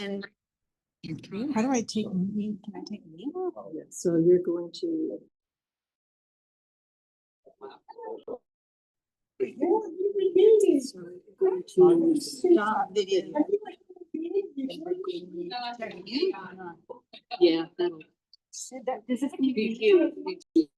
And How do I take me? Can I take me off? Yeah, so you're going to. So you're going to stop video. Yeah, that'll. This is. Okay.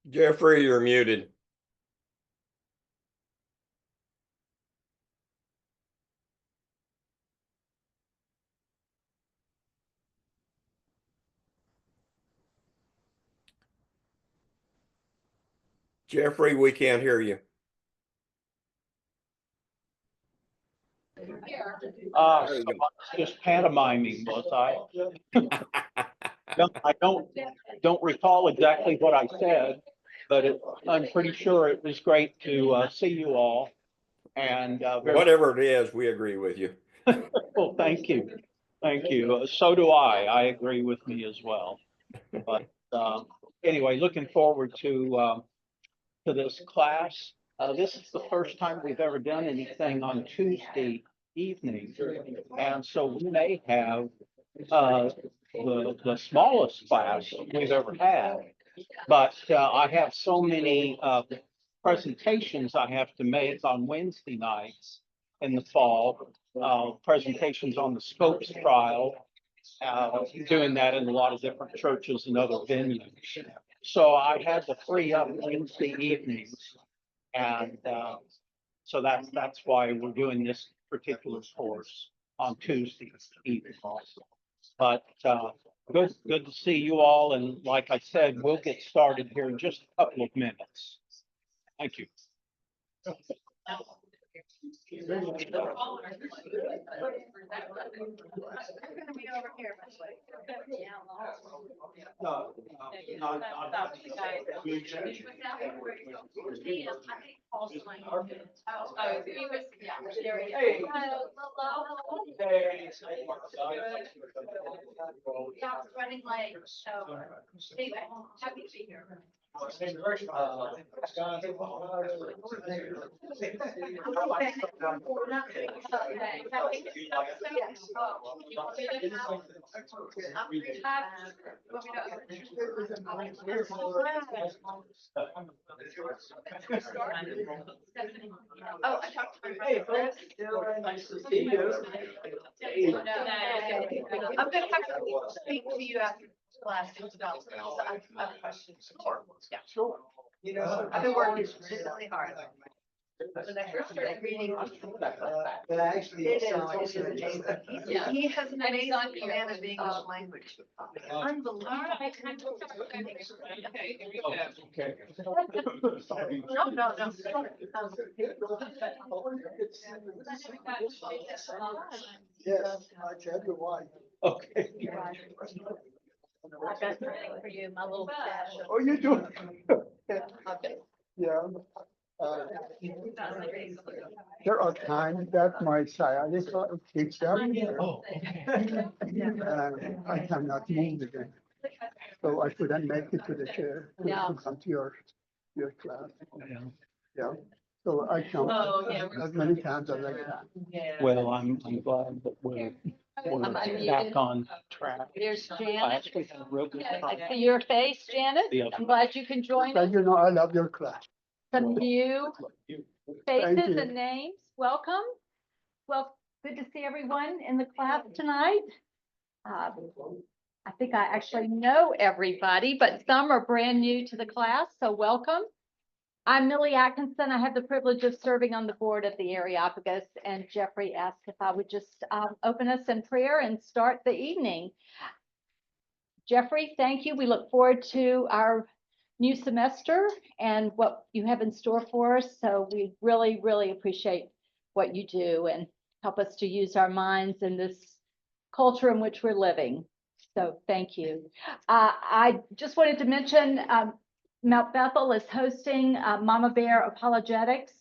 Jeffrey, you're muted. Jeffrey, we can't hear you. So just pantomiming, was I? No, I don't recall exactly what I said, but I'm pretty sure it was great to see you all. And Whatever it is, we agree with you. well, thank you. Thank you. So do I. I agree with me as well. But anyway, looking forward to this class. This is the first time we've ever done anything on Tuesday evening. And so we may have the smallest class we've ever had. But I have so many presentations I have to make on Wednesday nights in the fall. Presentations on the Scopes trial, doing that in a lot of different churches and other venues. So I had to free up Wednesday evenings. And so that's why we're doing this particular course on Tuesday evening also. But good to see you all. And like I said, we'll get started here in just a couple of minutes. Thank you. Running late, so anyway, happy to be here. Oh, I talked to my brother. Nice to see you. I'm gonna have to speak to you after class about I have questions. Yeah. Sure. I've been working really hard. When I first started reading. Yeah, he has an amazing command of the English language. Unbelievable. Okay. No, no, no. Yes, I tell you why. Okay. I've got something for you, my little stash. Oh, you do? Okay. Yeah. There are times that my sciatica kicks up. Oh, okay. And I cannot move again. So I couldn't make it to the chair Yeah. to come to your class. Yeah. Yeah. So I come Oh, yeah. as many times as I can. Well, I'm glad that we're back on track. There's I Janet. actually had a real good I time. see your face, Janet. Yeah. I'm glad you can join us. But you know, I love your class. Some new Thank faces you. and names. Welcome. Well, good to see everyone in the class tonight. I think I actually know everybody, but some are brand new to the class, so welcome. I'm Millie Atkinson. I have the privilege of serving on the board of the Areopagus, and Jeffrey asked if I would just open us in prayer and start the evening. Jeffrey, thank you. We look forward to our new semester and what you have in store for us. So we really, really appreciate what you do and help us to use our minds in this culture in which we're living. So thank you. I just wanted to mention Mount Bethel is hosting Mama Bear Apologetics.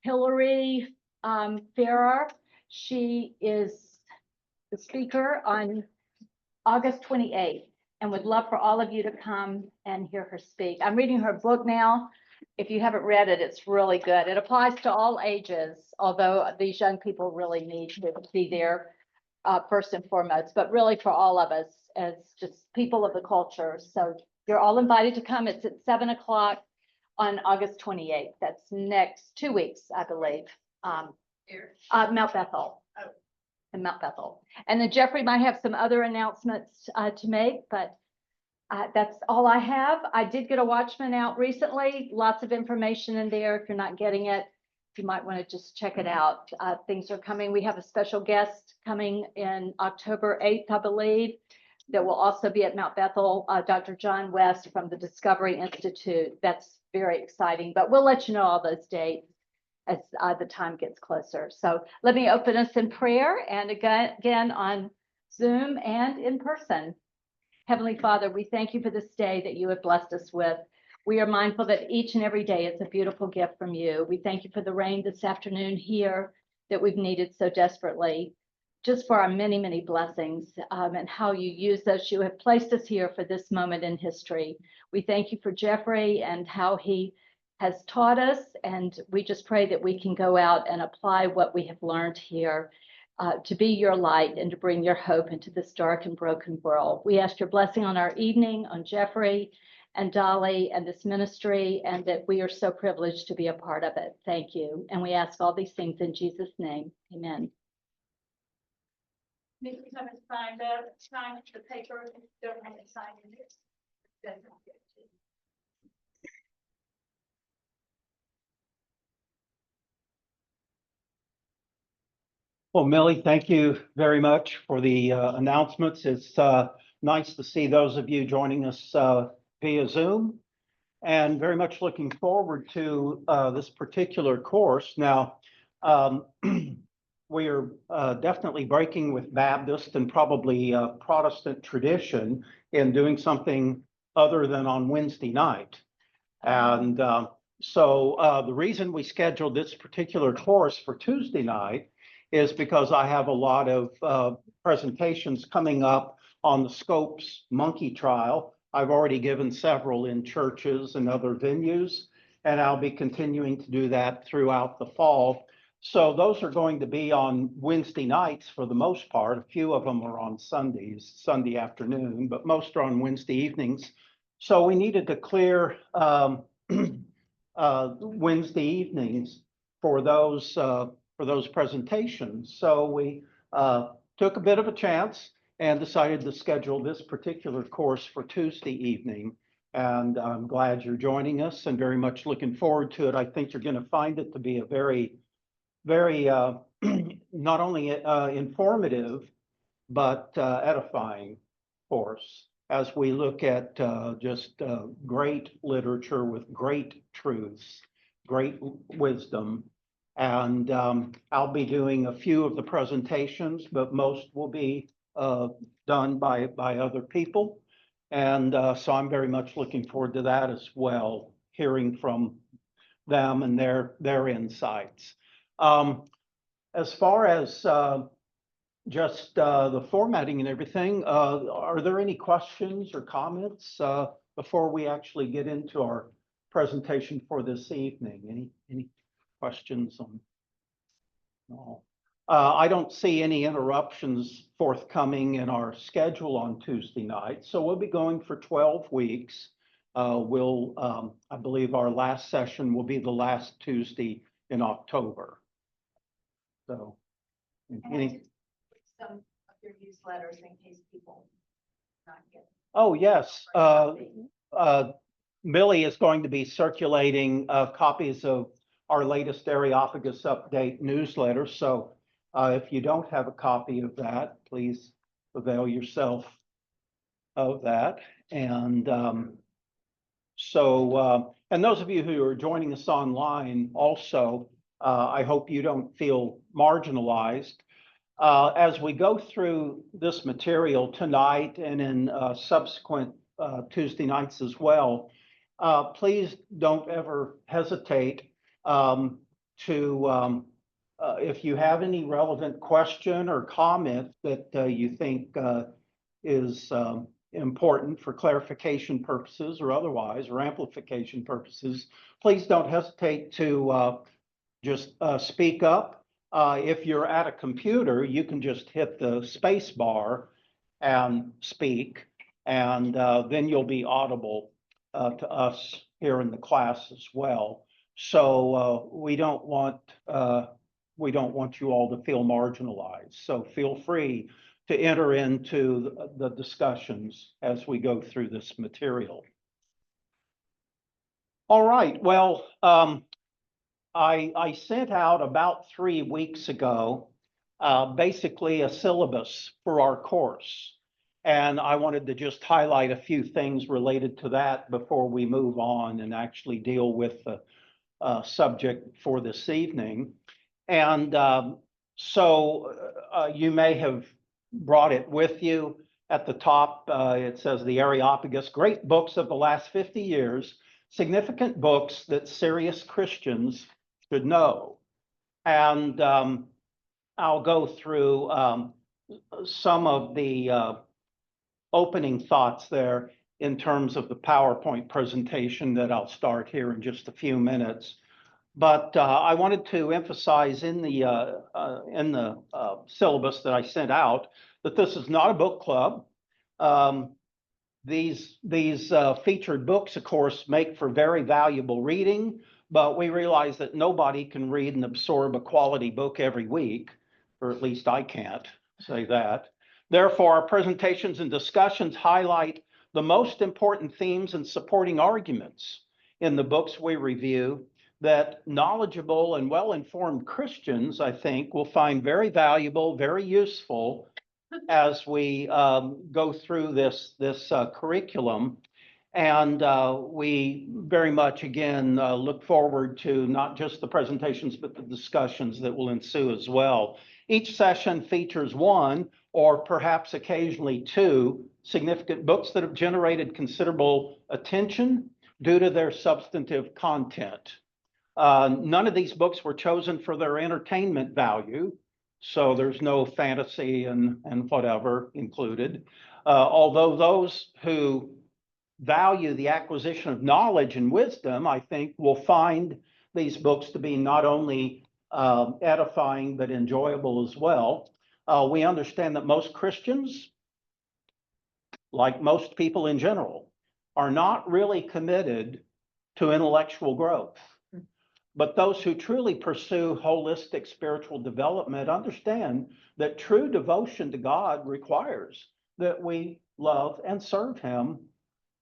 Hillary Farrar, she is the speaker on August 28th, and would love for all of you to come and hear her speak. I'm reading her book now. If you haven't read it, it's really good. It applies to all ages, although these young people really need to be there first and foremost, but really for all of us as just people of the culture. So you're all invited to come. It's at 7 o'clock on August 28th. That's next 2 weeks, I believe. Mount Bethel. In Mount Bethel. And then Jeffrey might have some other announcements to make, but That's all I have. I did get a Watchman out recently. Lots of information in there. If you're not getting it, you might want to just check it out. Things are coming. We have a special guest coming in October 8th, I believe, that will also be at Mount Bethel, Dr. John West from the Discovery Institute. That's very exciting, but we'll let you know all those dates as the time gets closer. So let me open us in prayer, and again on Zoom and in person. Heavenly Father, we thank you for this day that you have blessed us with. We are mindful that each and every day is a beautiful gift from you. We thank you for the rain this afternoon here that we've needed so desperately, just for our many, many blessings, and how you use us. You have placed us here for this moment in history. We thank you for Jeffrey and how he has taught us, and we just pray that we can go out and apply what we have learned here to be your light and to bring your hope into this dark and broken world. We ask your blessing on our evening, on Jeffrey and Dolly and this ministry, and that we are so privileged to be a part of it. Thank you. And we ask all these things in Jesus' name. Amen. Maybe we haven't signed up, signed the paper, don't have it signed in it. That's not good. Well, Millie, thank you very much for the announcements. It's nice to see those of you joining us via Zoom, and very much looking forward to this particular course. Now, we are definitely breaking with Baptist and probably Protestant tradition in doing something other than on Wednesday night. And so the reason we scheduled this particular course for Tuesday night is because I have a lot of presentations coming up on the Scopes monkey trial. I've already given several in churches and other venues, and I'll be continuing to do that throughout the fall. So those are going to be on Wednesday nights for the most part. A few of them are on Sundays, Sunday afternoon, but most are on Wednesday evenings. So we needed to clear Wednesday evenings for those presentations. So we took a bit of a chance and decided to schedule this particular course for Tuesday evening. And I'm glad you're joining us and very much looking forward to it. I think you're going to find it to be a very, very not only informative, but edifying course as we look at just great literature with great truths, great wisdom. And I'll be doing a few of the presentations, but most will be done by other people. And so I'm very much looking forward to that as well, hearing from them and their insights. As far as just the formatting and everything, are there any questions or comments before we actually get into our presentation for this evening? Any questions on? No. I don't see any interruptions forthcoming in our schedule on Tuesday night, so we'll be going for 12 weeks. I believe our last session will be the last Tuesday in October. So, any? Some of your newsletters in case people not get. Oh, yes. Millie is going to be circulating copies of our latest Areopagus Update newsletter. So if you don't have a copy of that, please avail yourself of that. And and those of you who are joining us online also, I hope you don't feel marginalized. As we go through this material tonight and in subsequent Tuesday nights as well, please don't ever hesitate if you have any relevant question or comment that you think is important for clarification purposes or otherwise, or amplification purposes, please don't hesitate to just speak up. If you're at a computer, you can just hit the space bar and speak, and then you'll be audible to us here in the class as well. So we don't want you all to feel marginalized. So feel free to enter into the discussions as we go through this material. All right, well, I sent out about 3 weeks ago, basically a syllabus for our course. And I wanted to just highlight a few things related to that before we move on and actually deal with the subject for this evening. And you may have brought it with you. At the top, it says the Areopagus, great books of the last 50 years, significant books that serious Christians should know. And I'll go through some of the opening thoughts there in terms of the PowerPoint presentation that I'll start here in just a few minutes. But I wanted to emphasize in the syllabus that I sent out that this is not a book club. These featured books, of course, make for very valuable reading, but we realize that nobody can read and absorb a quality book every week, or at least I can't say that. Therefore, our presentations and discussions highlight the most important themes and supporting arguments in the books we review that knowledgeable and well-informed Christians, I think, will find very valuable, very useful as we go through this curriculum. And we very much, again, look forward to not just the presentations, but the discussions that will ensue as well. Each session features one or perhaps occasionally two significant books that have generated considerable attention due to their substantive content. None of these books were chosen for their entertainment value, so there's no fantasy and whatever included. Although those who value the acquisition of knowledge and wisdom, I think, will find these books to be not only edifying, but enjoyable as well. We understand that most Christians, like most people in general, are not really committed to intellectual growth. But those who truly pursue holistic spiritual development understand that true devotion to God requires that we love and serve Him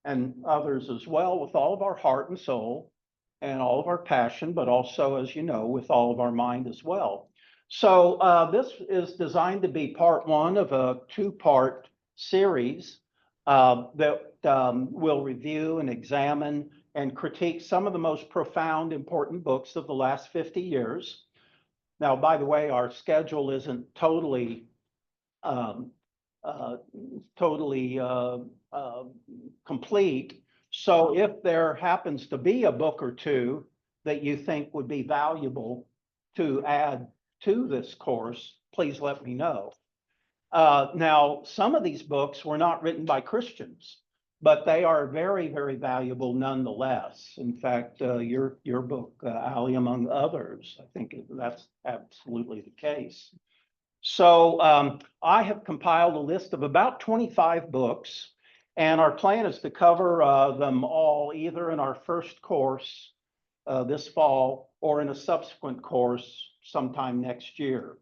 and others as well with all of our heart and soul and all of our passion, but also, as you know, with all of our mind as well. So this is designed to be part one of a two-part series that will review and examine and critique some of the most profound, important books of the last 50 years. Now, by the way, our schedule isn't totally complete. So if there happens to be a book or two that you think would be valuable to add to this course, please let me know. Now, some of these books were not written by Christians, but they are very, very valuable nonetheless. In fact, your book, Ali, among others, I think that's absolutely the case. So I have compiled a list of about 25 books, and our plan is to cover them all either in our first course this fall or in a subsequent course sometime next year.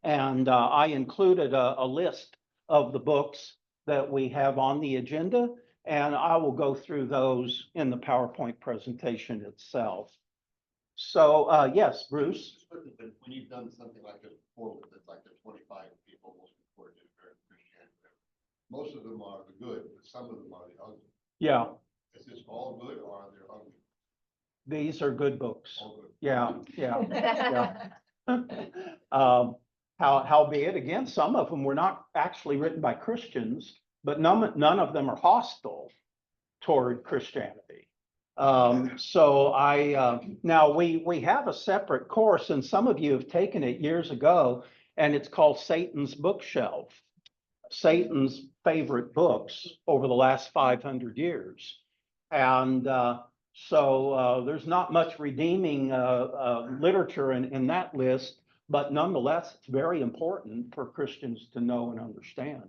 And I included a list of the books that we have on the agenda, and I will go through those in the PowerPoint presentation itself. So yes, Bruce. When you've done something like this before, it's like the 25 people most important in Christianity. Most of them are the good, but some of them are the ugly. Yeah. Is this all good or are they ugly? These are good books. All good. Yeah. Howbeit, again, some of them were not actually written by Christians, but none of them are hostile toward Christianity. Now we have a separate course, and some of you have taken it years ago, and it's called Satan's Bookshelf, Satan's favorite books over the last 500 years. And so there's not much redeeming literature in that list, but nonetheless, it's very important for Christians to know and understand.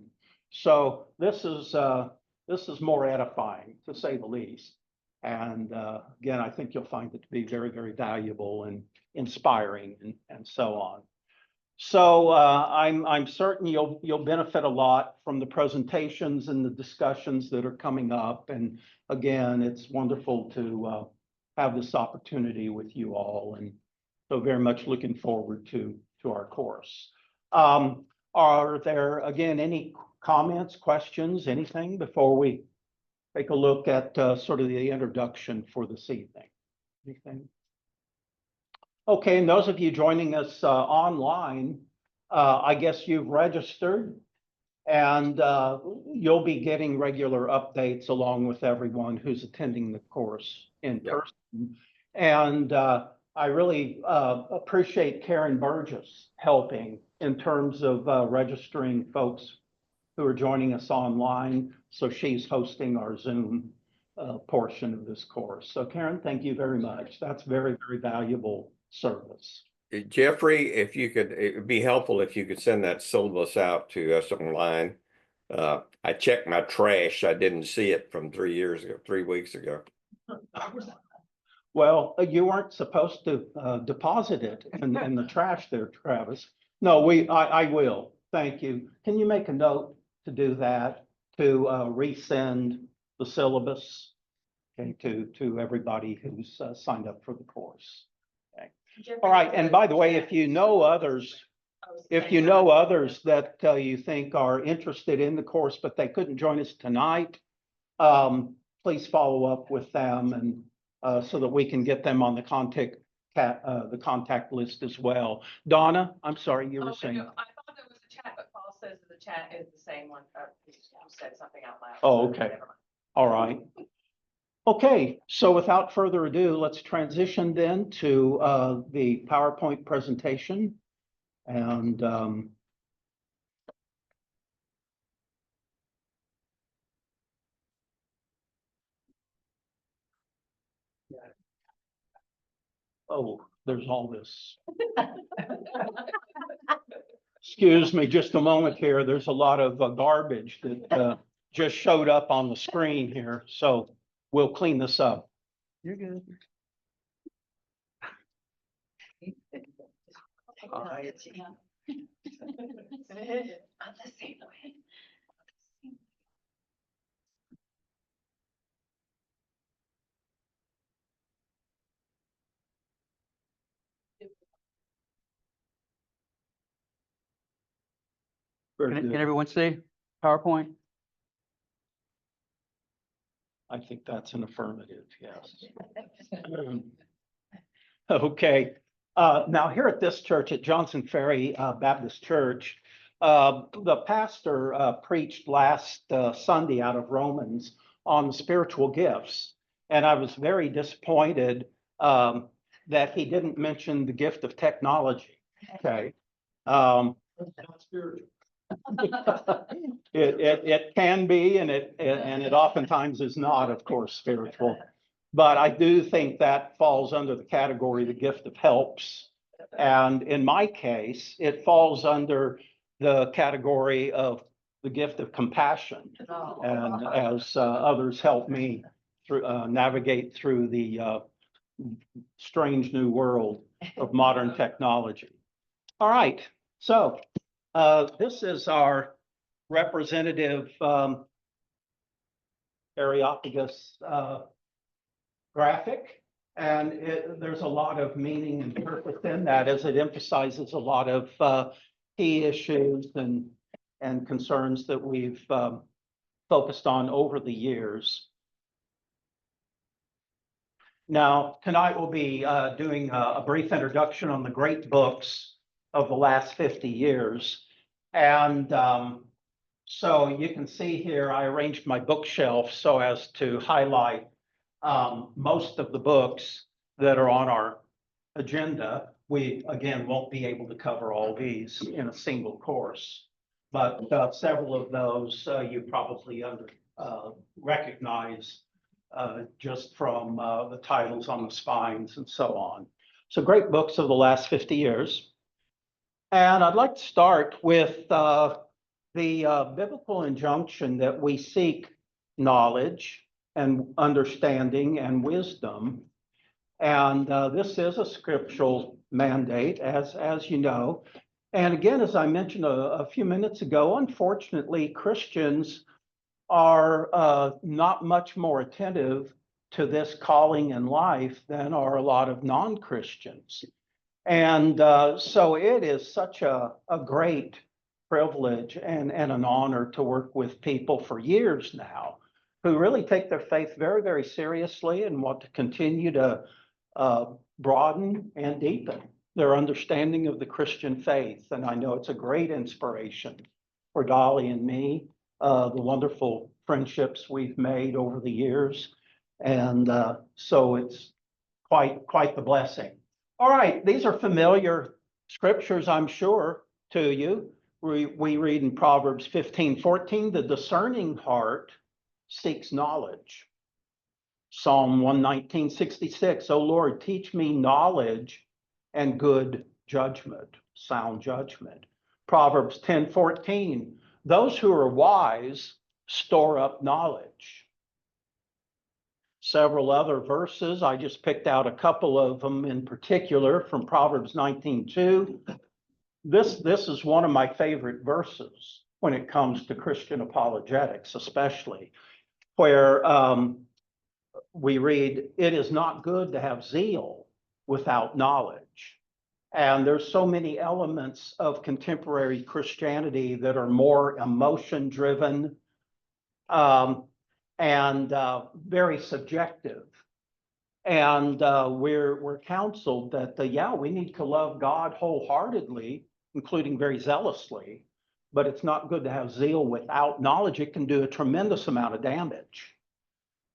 So this is more edifying, to say the least. And again, I think you'll find it to be very, very valuable and inspiring and so on. So I'm certain you'll benefit a lot from the presentations and the discussions that are coming up. And again, it's wonderful to have this opportunity with you all, and so very much looking forward to our course. Are there, again, any comments, questions, anything before we take a look at sort of the introduction for this evening? Anything? Okay, and those of you joining us online, I guess you've registered, and you'll be getting regular updates along with everyone who's attending the course in Yep. person. And I really appreciate Karen Burgess helping in terms of registering folks who are joining us online. So she's hosting our Zoom portion of this course. So Karen, thank you very much. That's very, very valuable service. Jeffrey, if you could, it would be helpful if you could send that syllabus out to us online. I checked my trash. I didn't see it from 3 weeks ago. Well, you weren't supposed to deposit it in the trash there, Travis. No, I will. Thank you. Can you make a note to do that, to resend the syllabus, okay, to everybody who's signed up for the course? Okay. All right. And by the way, if you know others that you think are interested in the course, but they couldn't join us tonight, please follow up with them, and so that we can get them on the contact list as well. Donna, I'm sorry, you were saying. I thought there was a chat, but Paul says that the chat is the same one. He said something out loud. Oh, okay. Never mind. All right. Okay, so without further ado, let's transition then to the PowerPoint presentation. And oh, there's all this. Excuse me just a moment here. There's a lot of garbage that just showed up on the screen here. So we'll clean this up. You're good. Very Can good. everyone see PowerPoint? I think that's an affirmative, yes. Okay, now here at this church, at Johnson Ferry Baptist Church, the pastor preached last Sunday out of Romans on spiritual gifts. And I was very disappointed that he didn't mention the gift of technology, okay? It can be, and it oftentimes is not, of course, spiritual. But I do think that falls under the category, the gift of helps. And in my case, it falls under the category of the gift of compassion. And as others help me through navigate through the strange new world of modern technology. All right, so this is our representative Areopagus graphic, and there's a lot of meaning and purpose in that, as it emphasizes a lot of key issues and concerns that we've focused on over the years. Now, tonight we'll be doing a brief introduction on the great books of the last 50 years. And so you can see here, I arranged my bookshelf so as to highlight most of the books that are on our agenda. We, again, won't be able to cover all these in a single course, but several of those you probably recognize just from the titles on the spines and so on. So great books of the last 50 years. And I'd like to start with the biblical injunction that we seek knowledge and understanding and wisdom. And this is a scriptural mandate, as you know. And again, as I mentioned a few minutes ago, unfortunately, Christians are not much more attentive to this calling in life than are a lot of non-Christians. And so it is such a great privilege and an honor to work with people for years now who really take their faith very, very seriously and want to continue to broaden and deepen their understanding of the Christian faith. And I know it's a great inspiration for Dolly and me, the wonderful friendships we've made over the years. And so it's quite the blessing. All right, these are familiar scriptures, I'm sure, to you. We read in Proverbs 15:14, the discerning heart seeks knowledge. Psalm 119:66, O Lord, teach me knowledge and good judgment, sound judgment. Proverbs 10:14, those who are wise store up knowledge. Several other verses, I just picked out a couple of them in particular from Proverbs 19:2. This is one of my favorite verses when it comes to Christian apologetics, especially, where we read, it is not good to have zeal without knowledge. And there's so many elements of contemporary Christianity that are more emotion driven and very subjective. And we're counseled that, yeah, we need to love God wholeheartedly, including very zealously, but it's not good to have zeal without knowledge. It can do a tremendous amount of damage.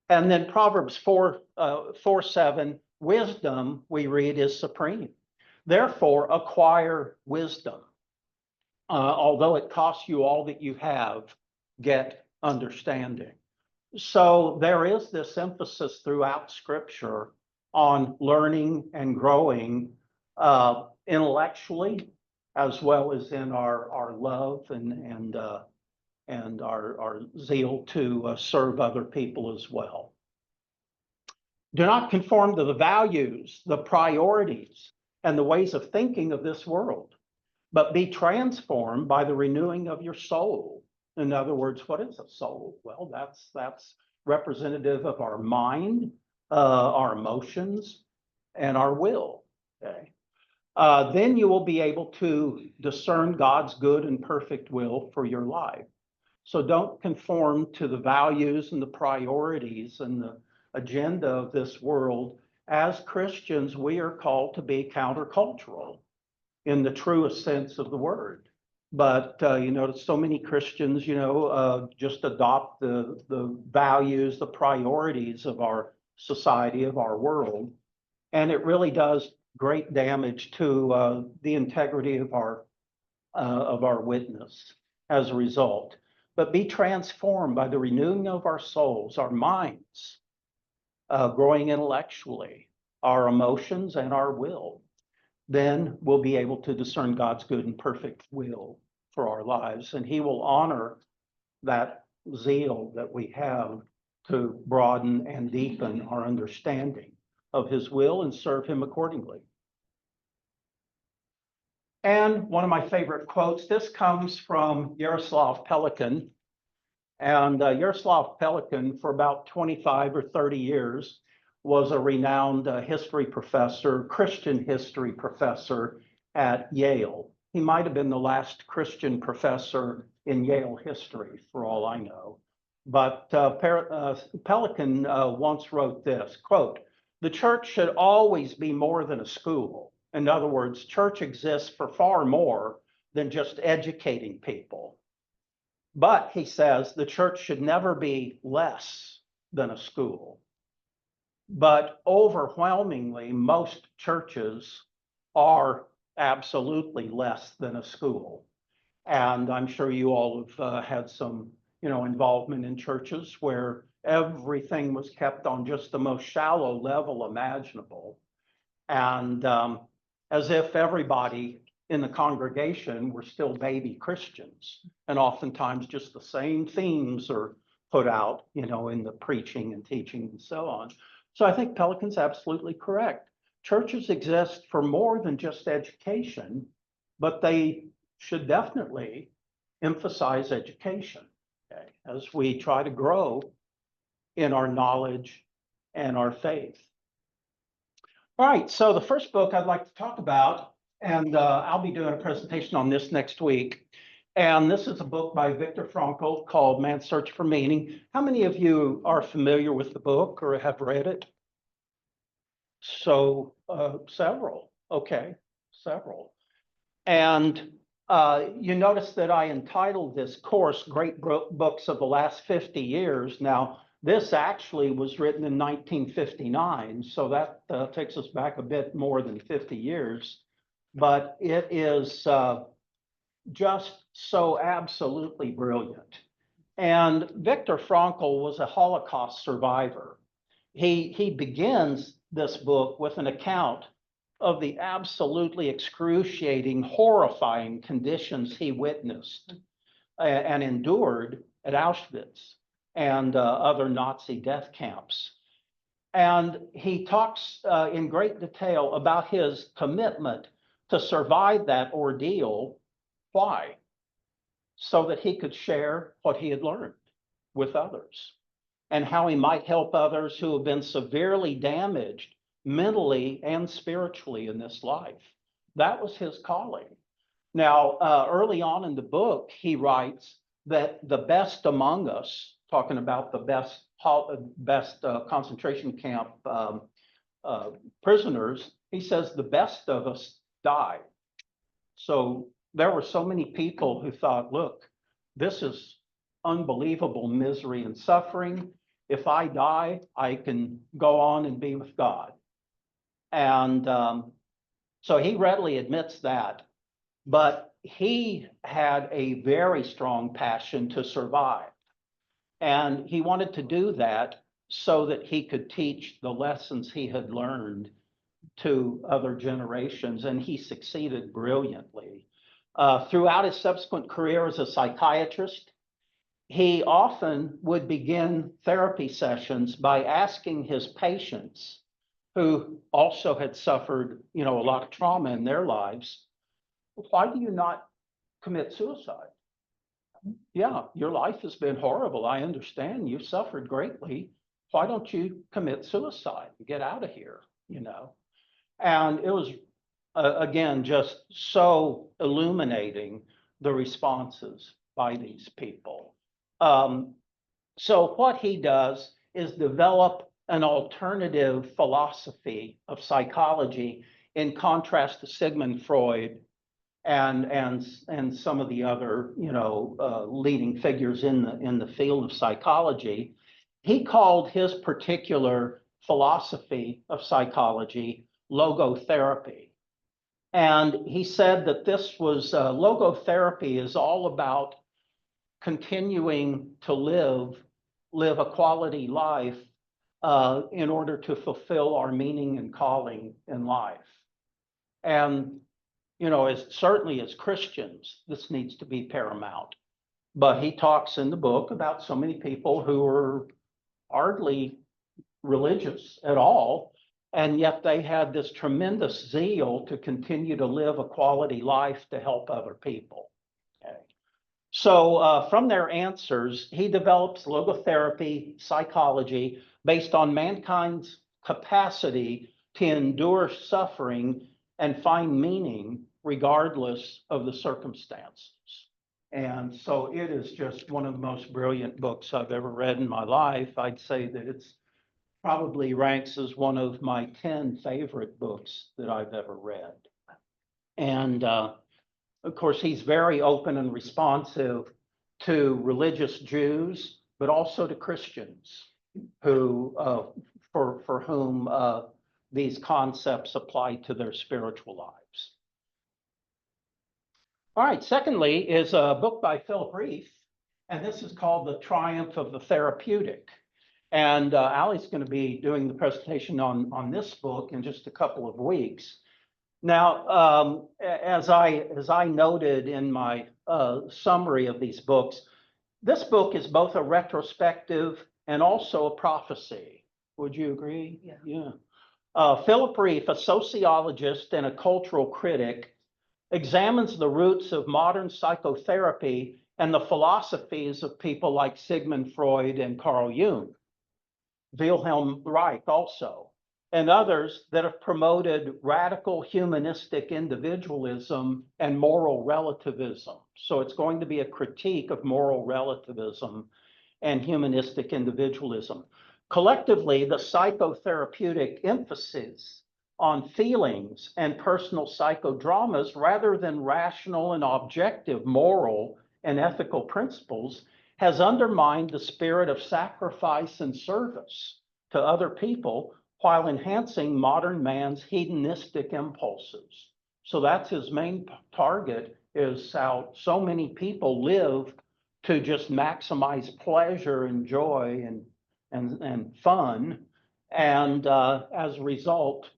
And then Proverbs 4:7, wisdom, we read, is supreme. Therefore, acquire wisdom. Although it costs you all that you have, get understanding. So there is this emphasis throughout Scripture on learning and growing intellectually, as well as in our love and our zeal to serve other people as well. Do not conform to the values, the priorities, and the ways of thinking of this world, but be transformed by the renewing of your soul. In other words, what is a soul? Well, that's representative of our mind, our emotions, and our will. Okay. Then you will be able to discern God's good and perfect will for your life. So don't conform to the values and the priorities and the agenda of this world. As Christians, we are called to be countercultural in the truest sense of the word. But so many Christians, just adopt the values, the priorities of our society, of our world. And it really does great damage to the integrity of our witness as a result. But be transformed by the renewing of our souls, our minds, growing intellectually, our emotions and our will. Then we'll be able to discern God's good and perfect will for our lives. And He will honor that zeal that we have to broaden and deepen our understanding of His will and serve Him accordingly. And one of my favorite quotes, this comes from Jaroslav Pelikan. And Jaroslav Pelikan, for about 25 or 30 years, was a renowned history professor, Christian history professor at Yale. He might have been the last Christian professor in Yale history, for all I know. But Pelikan once wrote this, quote, "The church should always be more than a school. In other words, church exists for far more than just educating people. But," he says, "the church should never be less than a school." But overwhelmingly, most churches are absolutely less than a school. And I'm sure you all have had some, involvement in churches where everything was kept on just the most shallow level imaginable. And as if everybody in the congregation were still baby Christians. And oftentimes just the same themes are put out, in the preaching and teaching and so on. So I think Pelikan's absolutely correct. Churches exist for more than just education, but they should definitely emphasize education, okay, as we try to grow in our knowledge and our faith. All right, so the first book I'd like to talk about, and I'll be doing a presentation on this next week. And this is a book by Viktor Frankl called Man's Search for Meaning. How many of you are familiar with the book or have read it? So several, okay, several. And you notice that I entitled this course, Great Books of the Last 50 Years. Now, this actually was written in 1959, so that takes us back a bit more than 50 years. But it is just so absolutely brilliant. And Viktor Frankl was a Holocaust survivor. He begins this book with an account of the absolutely excruciating, horrifying conditions he witnessed and endured at Auschwitz and other Nazi death camps. And he talks in great detail about his commitment to survive that ordeal. Why? So that he could share what he had learned with others and how he might help others who have been severely damaged mentally and spiritually in this life. That was his calling. Now, early on in the book, he writes that the best among us, talking about the best concentration camp prisoners, he says the best of us died. So there were so many people who thought, look, this is unbelievable misery and suffering. If I die, I can go on and be with God. And so he readily admits that. But he had a very strong passion to survive. And he wanted to do that so that he could teach the lessons he had learned to other generations. And he succeeded brilliantly. Throughout his subsequent career as a psychiatrist, he often would begin therapy sessions by asking his patients, who also had suffered, a lot of trauma in their lives, why do you not commit suicide? Yeah, your life has been horrible. I understand you suffered greatly. Why don't you commit suicide and get out of here, And it was, again, just so illuminating, the responses by these people. So what he does is develop an alternative philosophy of psychology in contrast to Sigmund Freud and some of the other, leading figures in the field of psychology. He called his particular philosophy of psychology logotherapy. And he said that this was, logotherapy is all about continuing to live a quality life in order to fulfill our meaning and calling in life. And, certainly as Christians, this needs to be paramount. But he talks in the book about so many people who are hardly religious at all, and yet they had this tremendous zeal to continue to live a quality life to help other people. Okay. So from their answers, he develops logotherapy psychology based on mankind's capacity to endure suffering and find meaning regardless of the circumstances. And so it is just one of the most brilliant books I've ever read in my life. I'd say that it's probably ranks as one of my 10 favorite books that I've ever read. And of course, he's very open and responsive to religious Jews, but also to Christians who, for whom these concepts apply to their spiritual lives. All right, secondly is a book by Philip Rieff, and this is called The Triumph of the Therapeutic. And Allie's going to be doing the presentation on this book in just a couple of weeks. Now, as I noted in my summary of these books, this book is both a retrospective and also a prophecy. Would you agree? Yeah. Philip Rieff, a sociologist and a cultural critic, examines the roots of modern psychotherapy and the philosophies of people like Sigmund Freud and Carl Jung, Wilhelm Reich also, and others that have promoted radical humanistic individualism and moral relativism. So it's going to be a critique of moral relativism and humanistic individualism. Collectively, the psychotherapeutic emphasis on feelings and personal psychodramas rather than rational and objective moral and ethical principles has undermined the spirit of sacrifice and service to other people while enhancing modern man's hedonistic impulses. So that's his main target, is how so many people live to just maximize pleasure and joy and fun, and as a result,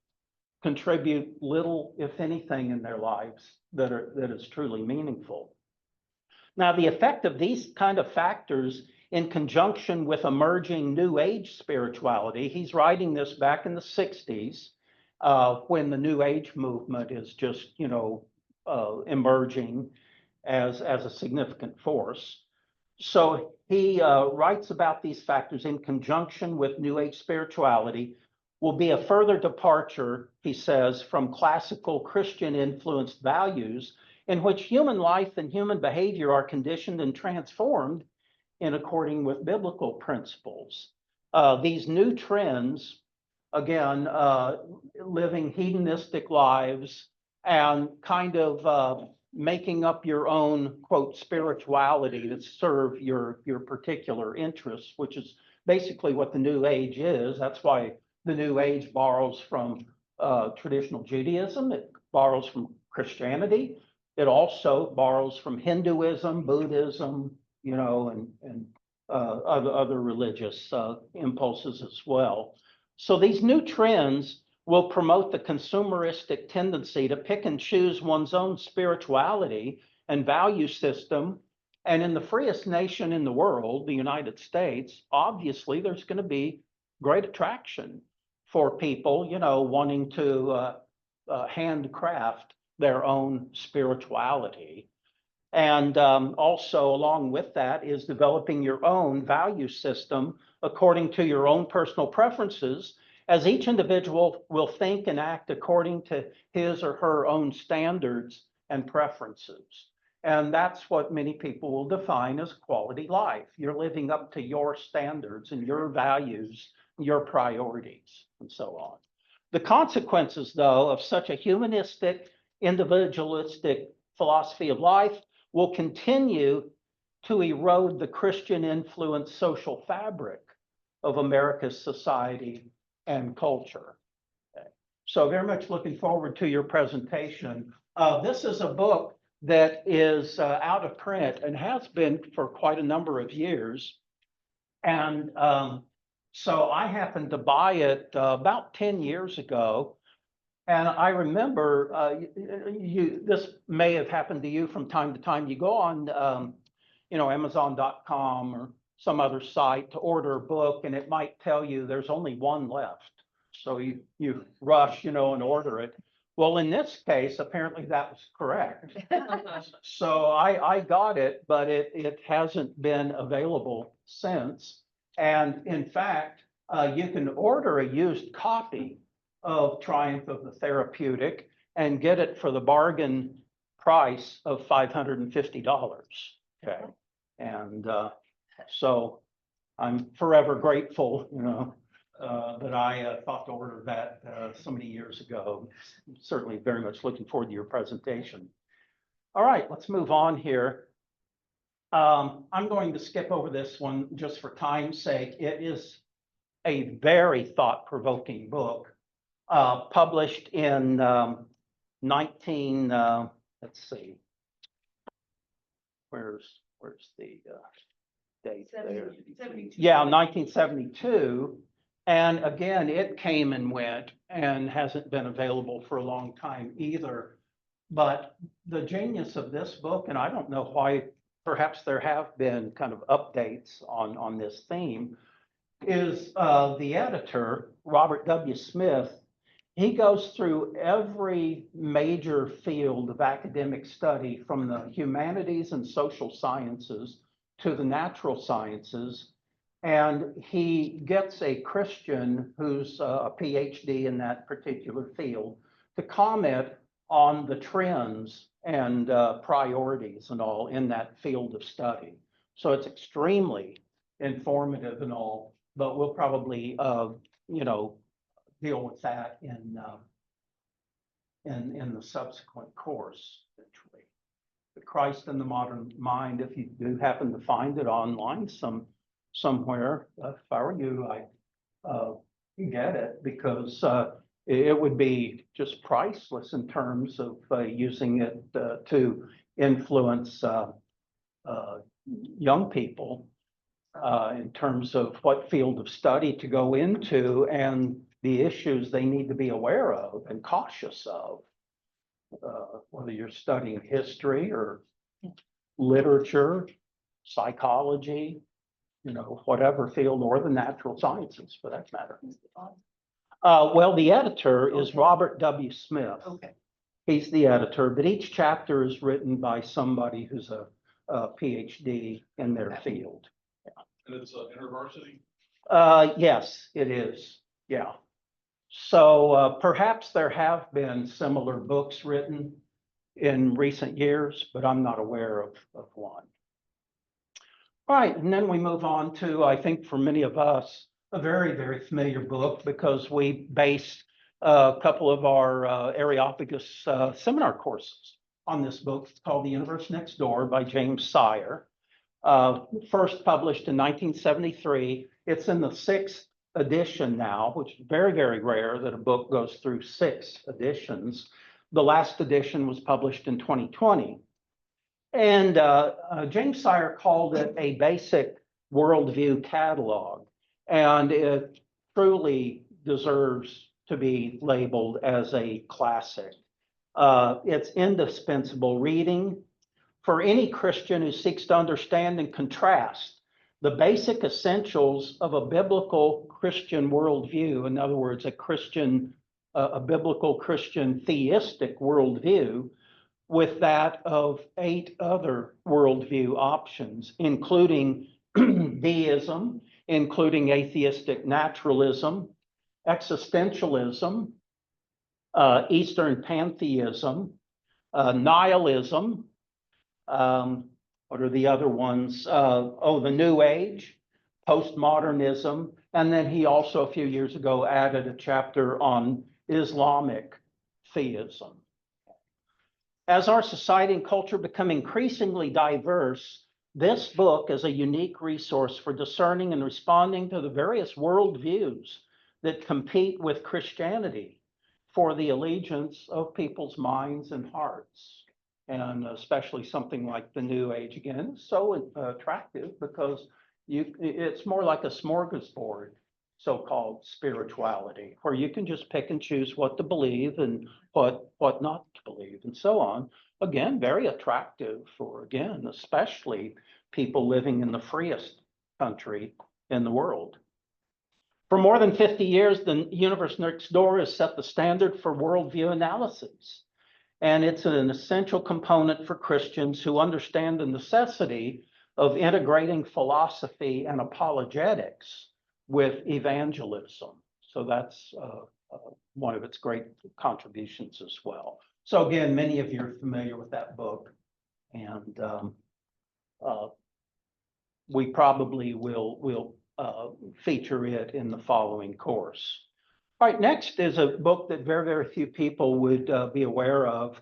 contribute little, if anything, in their lives that is truly meaningful. Now, the effect of these kind of factors in conjunction with emerging New Age spirituality, he's writing this back in the 60s, when the New Age movement is just, emerging as a significant force. So he writes about these factors in conjunction with New Age spirituality will be a further departure, he says, from classical Christian influenced values in which human life and human behavior are conditioned and transformed in according with biblical principles. These new trends, again, living hedonistic lives and kind of making up your own, quote, spirituality that serve your particular interests, which is basically what the New Age is. That's why the New Age borrows from traditional Judaism. It borrows from Christianity. It also borrows from Hinduism, Buddhism, and other religious impulses as well. So these new trends will promote the consumeristic tendency to pick and choose one's own spirituality and value system. And in the freest nation in the world, the United States, obviously there's going to be great attraction for people, wanting to handcraft their own spirituality. And also along with that is developing your own value system according to your own personal preferences, as each individual will think and act according to his or her own standards and preferences. And that's what many people will define as quality life. You're living up to your standards and your values, your priorities, and so on. The consequences, though, of such a humanistic, individualistic philosophy of life will continue to erode the Christian-influenced social fabric of America's society and culture. Okay. So very much looking forward to your presentation. This is a book that is out of print and has been for quite a number of years. And so I happened to buy it about 10 years ago. And I remember this may have happened to you from time to time. You go on, Amazon.com or some other site to order a book, and it might tell you there's only one left. So you rush, and order it. Well, in this case, apparently that was correct. So I got it, but it hasn't been available since. And in fact, you can order a used copy of Triumph of the Therapeutic and get it for the bargain price of $550. Okay. And so I'm forever grateful, that I thought to order that so many years ago. Certainly very much looking forward to your presentation. All right, let's move on here. I'm going to skip over this one just for time's sake. It is a very thought-provoking book, published in let's see, where's the date there? Yeah, 1972. And again, it came and went and hasn't been available for a long time either. But the genius of this book, and I don't know why, perhaps there have been kind of updates on this theme, is the editor, Robert W. Smith, he goes through every major field of academic study, from the humanities and social sciences to the natural sciences. And he gets a Christian who's a PhD in that particular field to comment on the trends and priorities and all in that field of study. So it's extremely informative and all, but we'll probably, deal with that in the subsequent course, eventually. The Christ in the Modern Mind, if you do happen to find it online somewhere, if I were you, I'd get it, because it would be just priceless in terms of using it to influence young people in terms of what field of study to go into and the issues they need to be aware of and cautious of, whether you're studying history or literature, psychology, whatever field, or the natural sciences for that matter. Well, the editor is Robert W. Smith. Okay. He's the editor, but each chapter is written by somebody who's a PhD in their field. And it's InterVarsity? Yes, it is. Yeah. So perhaps there have been similar books written in recent years, but I'm not aware of one. All right, and then we move on to, I think for many of us, a very, very familiar book, because we based a couple of our Areopagus seminar courses on this book. It's called The Universe Next Door by James Sire. First published in 1973. It's in the 6th edition now, which is very, very rare that a book goes through 6 editions. The last edition was published in 2020. And James Sire called it a basic worldview catalog. And it truly deserves to be labeled as a classic. It's indispensable reading for any Christian who seeks to understand and contrast the basic essentials of a biblical Christian worldview. In other words, a biblical Christian theistic worldview, with that of 8 other worldview options, including deism, including atheistic naturalism, existentialism, Eastern pantheism, nihilism. What are the other ones? The New Age, postmodernism, and then he also a few years ago added a chapter on Islamic theism. As our society and culture become increasingly diverse, this book is a unique resource for discerning and responding to the various worldviews that compete with Christianity for the allegiance of people's minds and hearts. And especially something like the New Age, again, is so attractive because it's more like a smorgasbord, so-called spirituality, where you can just pick and choose what to believe and what not to believe and so on. Again, very attractive for, again, especially people living in the freest country in the world. For more than 50 years, The Universe Next Door has set the standard for worldview analysis. And it's an essential component for Christians who understand the necessity of integrating philosophy and apologetics with evangelism. So that's one of its great contributions as well. So again, many of you are familiar with that book, and we probably will feature it in the following course. All right, next is a book that very, very few people would be aware of.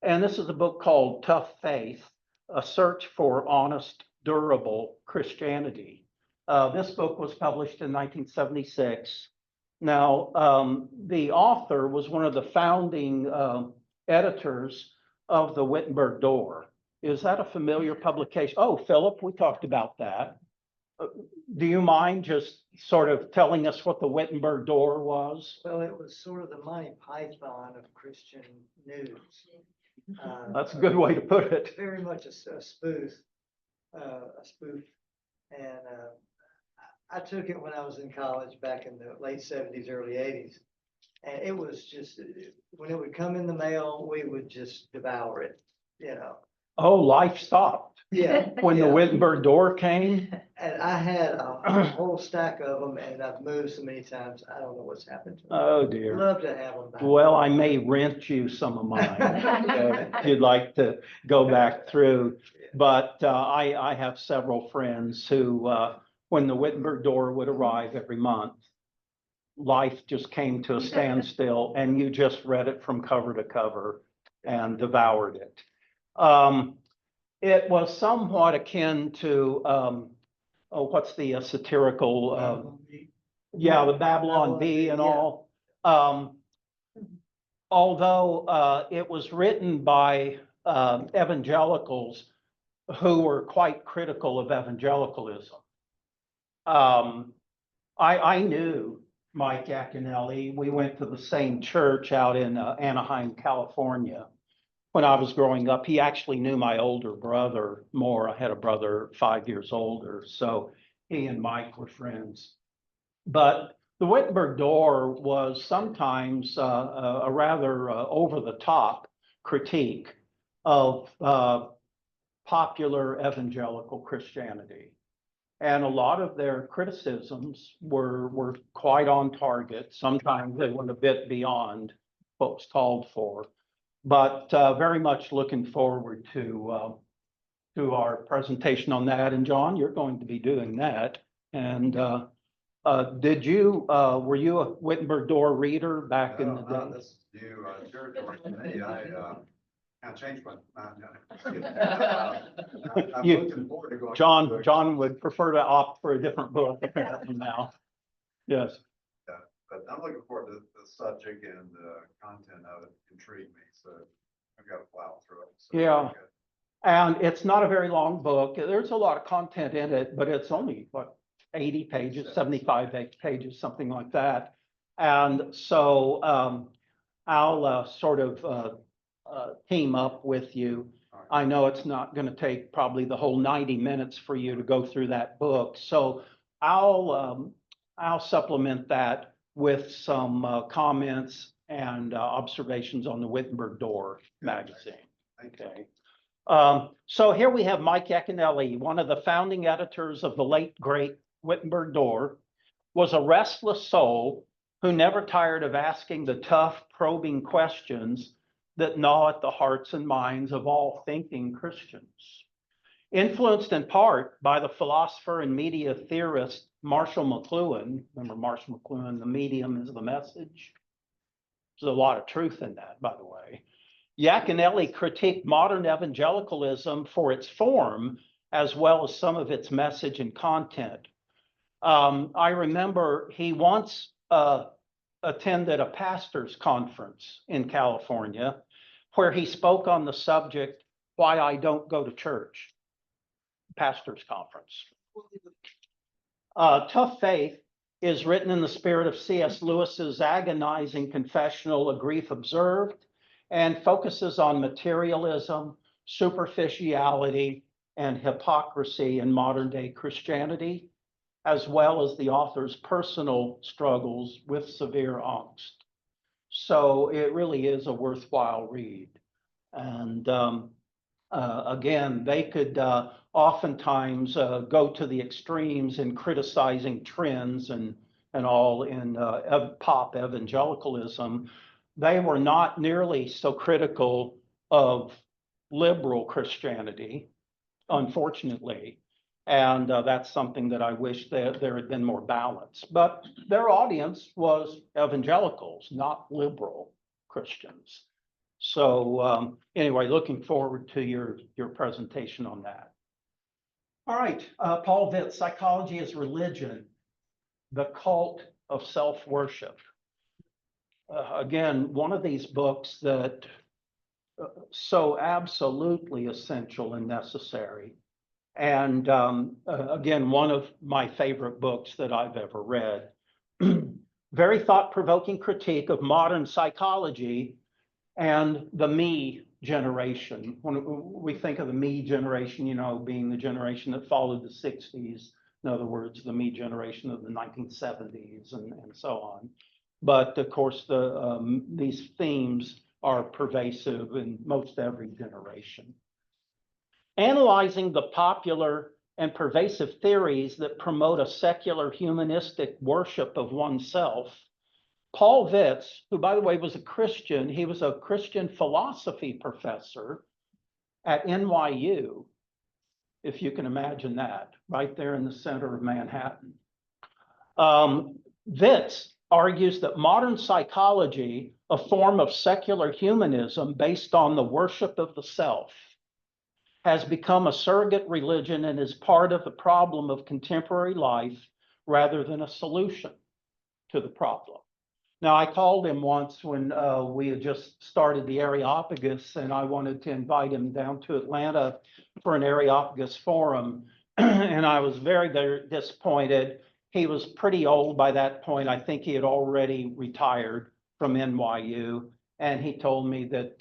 And this is a book called Tough Faith, A Search for Honest, Durable Christianity. This book was published in 1976. Now, the author was one of the founding editors of the Wittenberg Door. Is that a familiar publication? Oh, Philip, we talked about that. Do you mind just sort of telling us what the Wittenberg Door was? Well, it was sort of the Monty Python of Christian news. That's a good way to put it. Very much a spoof, and I took it when I was in college back in the late 70s, early 80s, And it was just, when it would come in the mail, we would just devour it, you know. Oh, life stopped. Yeah. When the yeah. Wittenberg door came, And I had a whole stack of them and I've moved so many times, I don't know what's happened to them. oh dear. Love to have them back. Well, I may rent you some of mine, if you'd like to go back through. But I have several friends who, when the Wittenberg door would arrive every month, life just came to a standstill and you just read it from cover to cover and devoured it. It was somewhat akin to, what's the satirical, yeah, the Babylon Bee and Yeah. all. Although it was written by evangelicals who were quite critical of evangelicalism. I knew Mike Yaconelli. We went to the same church out in Anaheim, California. When I was growing up, he actually knew my older brother more. I had a brother 5 years older, so he and Mike were friends. But the Wittenberg door was sometimes a rather over-the-top critique of popular evangelical Christianity. And a lot of their criticisms were quite on target. Sometimes they went a bit beyond what was called for. But very much looking forward to our presentation on that. And John, you're going to be doing that. And were you a Wittenberg door reader back in the day? This is new territory to me. I kind of changed my mind. I'm You- looking forward to going. John would prefer to opt for a different book apparently now. Yes. But I'm looking forward to the subject and the content of it intrigued me, so I've got to plow through it. So Yeah. And it's not a very long book. There's a lot of content in it, but it's only, what, 80 pages, 75 pages, something like that. And so I'll sort of team up with you. I know it's not going to take probably the whole 90 minutes for you to go through that book. So I'll supplement that with some comments and observations on the Wittenberg Door magazine. Okay. So here we have Mike Yaconelli, one of the founding editors of the late great Wittenberg Door, was a restless soul who never tired of asking the tough, probing questions that gnaw at the hearts and minds of all thinking Christians. Influenced in part by the philosopher and media theorist Marshall McLuhan, remember Marshall McLuhan, the medium is the message. There's a lot of truth in that, by the way. Yaconelli critiqued modern evangelicalism for its form, as well as some of its message and content. I remember he once attended a pastor's conference in California where he spoke on the subject, Why I Don't Go to Church, pastor's conference. Tough Faith is written in the spirit of C.S. Lewis's agonizing confessional, A Grief Observed, and focuses on materialism, superficiality, and hypocrisy in modern day Christianity, as well as the author's personal struggles with severe angst. So it really is a worthwhile read. And again, they could oftentimes go to the extremes in criticizing trends and all in pop evangelicalism. They were not nearly so critical of liberal Christianity, unfortunately. And that's something that I wish that there had been more balance. But their audience was evangelicals, not liberal Christians. So anyway, looking forward to your presentation on that. All right, Paul Vitt, Psychology as Religion, the Cult of Self-Worship. Again, one of these books that so absolutely essential and necessary. And again, one of my favorite books that I've ever read. Very thought-provoking critique of modern psychology and the me generation. When we think of the me generation, you know, being the generation that followed the 60s, in other words, the me generation of the 1970s and so on. But of course, these themes are pervasive in most every generation. Analyzing the popular and pervasive theories that promote a secular humanistic worship of oneself, Paul Vitz, who by the way was a Christian, he was a Christian philosophy professor at NYU, if you can imagine that, right there in the center of Manhattan. Vitz argues that modern psychology, a form of secular humanism based on the worship of the self, has become a surrogate religion and is part of the problem of contemporary life rather than a solution to the problem. Now, I called him once when we had just started the Areopagus, and I wanted to invite him down to Atlanta for an Areopagus forum. And I was very, very disappointed. He was pretty old by that point. I think he had already retired from NYU. And he told me that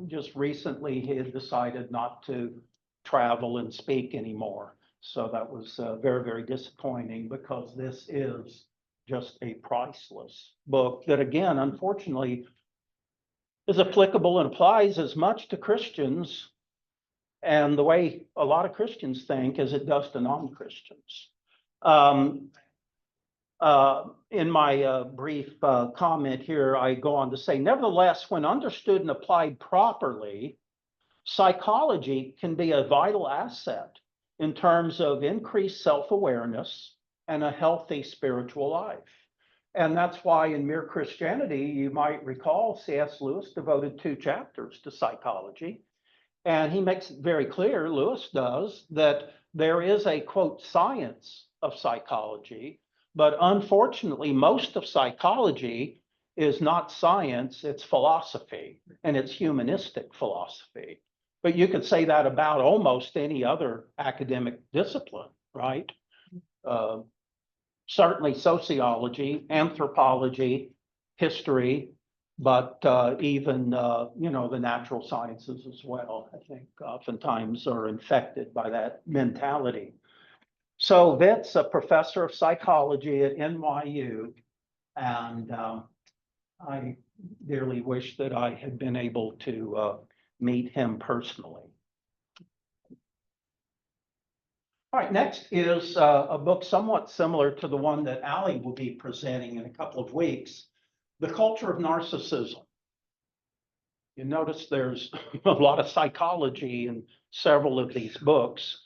just recently he had decided not to travel and speak anymore. So that was very, very disappointing, because this is just a priceless book that, again, unfortunately, is applicable and applies as much to Christians and the way a lot of Christians think as it does to non-Christians. In my brief comment here, I go on to say, nevertheless, when understood and applied properly, psychology can be a vital asset in terms of increased self-awareness and a healthy spiritual life. And that's why in Mere Christianity, you might recall C.S. Lewis devoted 2 chapters to psychology. And he makes it very clear, Lewis does, that there is a, quote, science of psychology. But unfortunately, most of psychology is not science, it's philosophy, and it's humanistic philosophy. But you could say that about almost any other academic discipline, right? Certainly sociology, anthropology, history, but even, the natural sciences as well, I think oftentimes are infected by that mentality. So Vitz, a professor of psychology at NYU, and I dearly wish that I had been able to meet him personally. All right, next is a book somewhat similar to the one that Ali will be presenting in a couple of weeks, The Culture of Narcissism. You notice there's a lot of psychology in several of these books,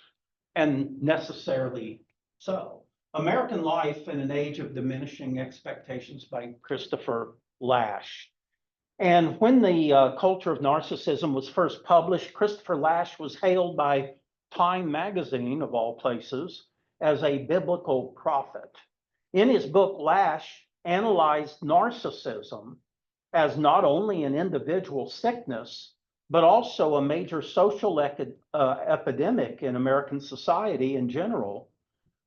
and necessarily so. American Life in an Age of Diminishing Expectations by Christopher Lasch. And when the Culture of Narcissism was first published, Christopher Lasch was hailed by Time magazine, of all places, as a biblical prophet. In his book, Lasch analyzed narcissism as not only an individual sickness, but also a major social epidemic in American society in general,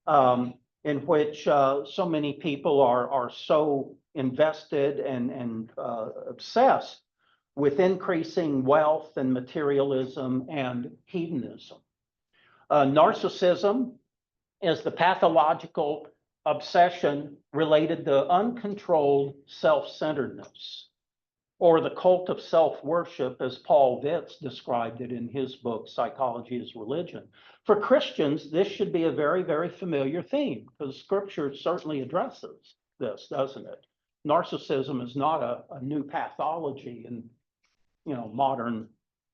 in which so many people are so invested and obsessed with increasing wealth and materialism and hedonism. Narcissism is the pathological obsession related to uncontrolled self-centeredness, or the cult of self-worship, as Paul Vitz described it in his book, Psychology is Religion. For Christians, this should be a very, very familiar theme, because Scripture certainly addresses this, doesn't it? Narcissism is not a new pathology in, modern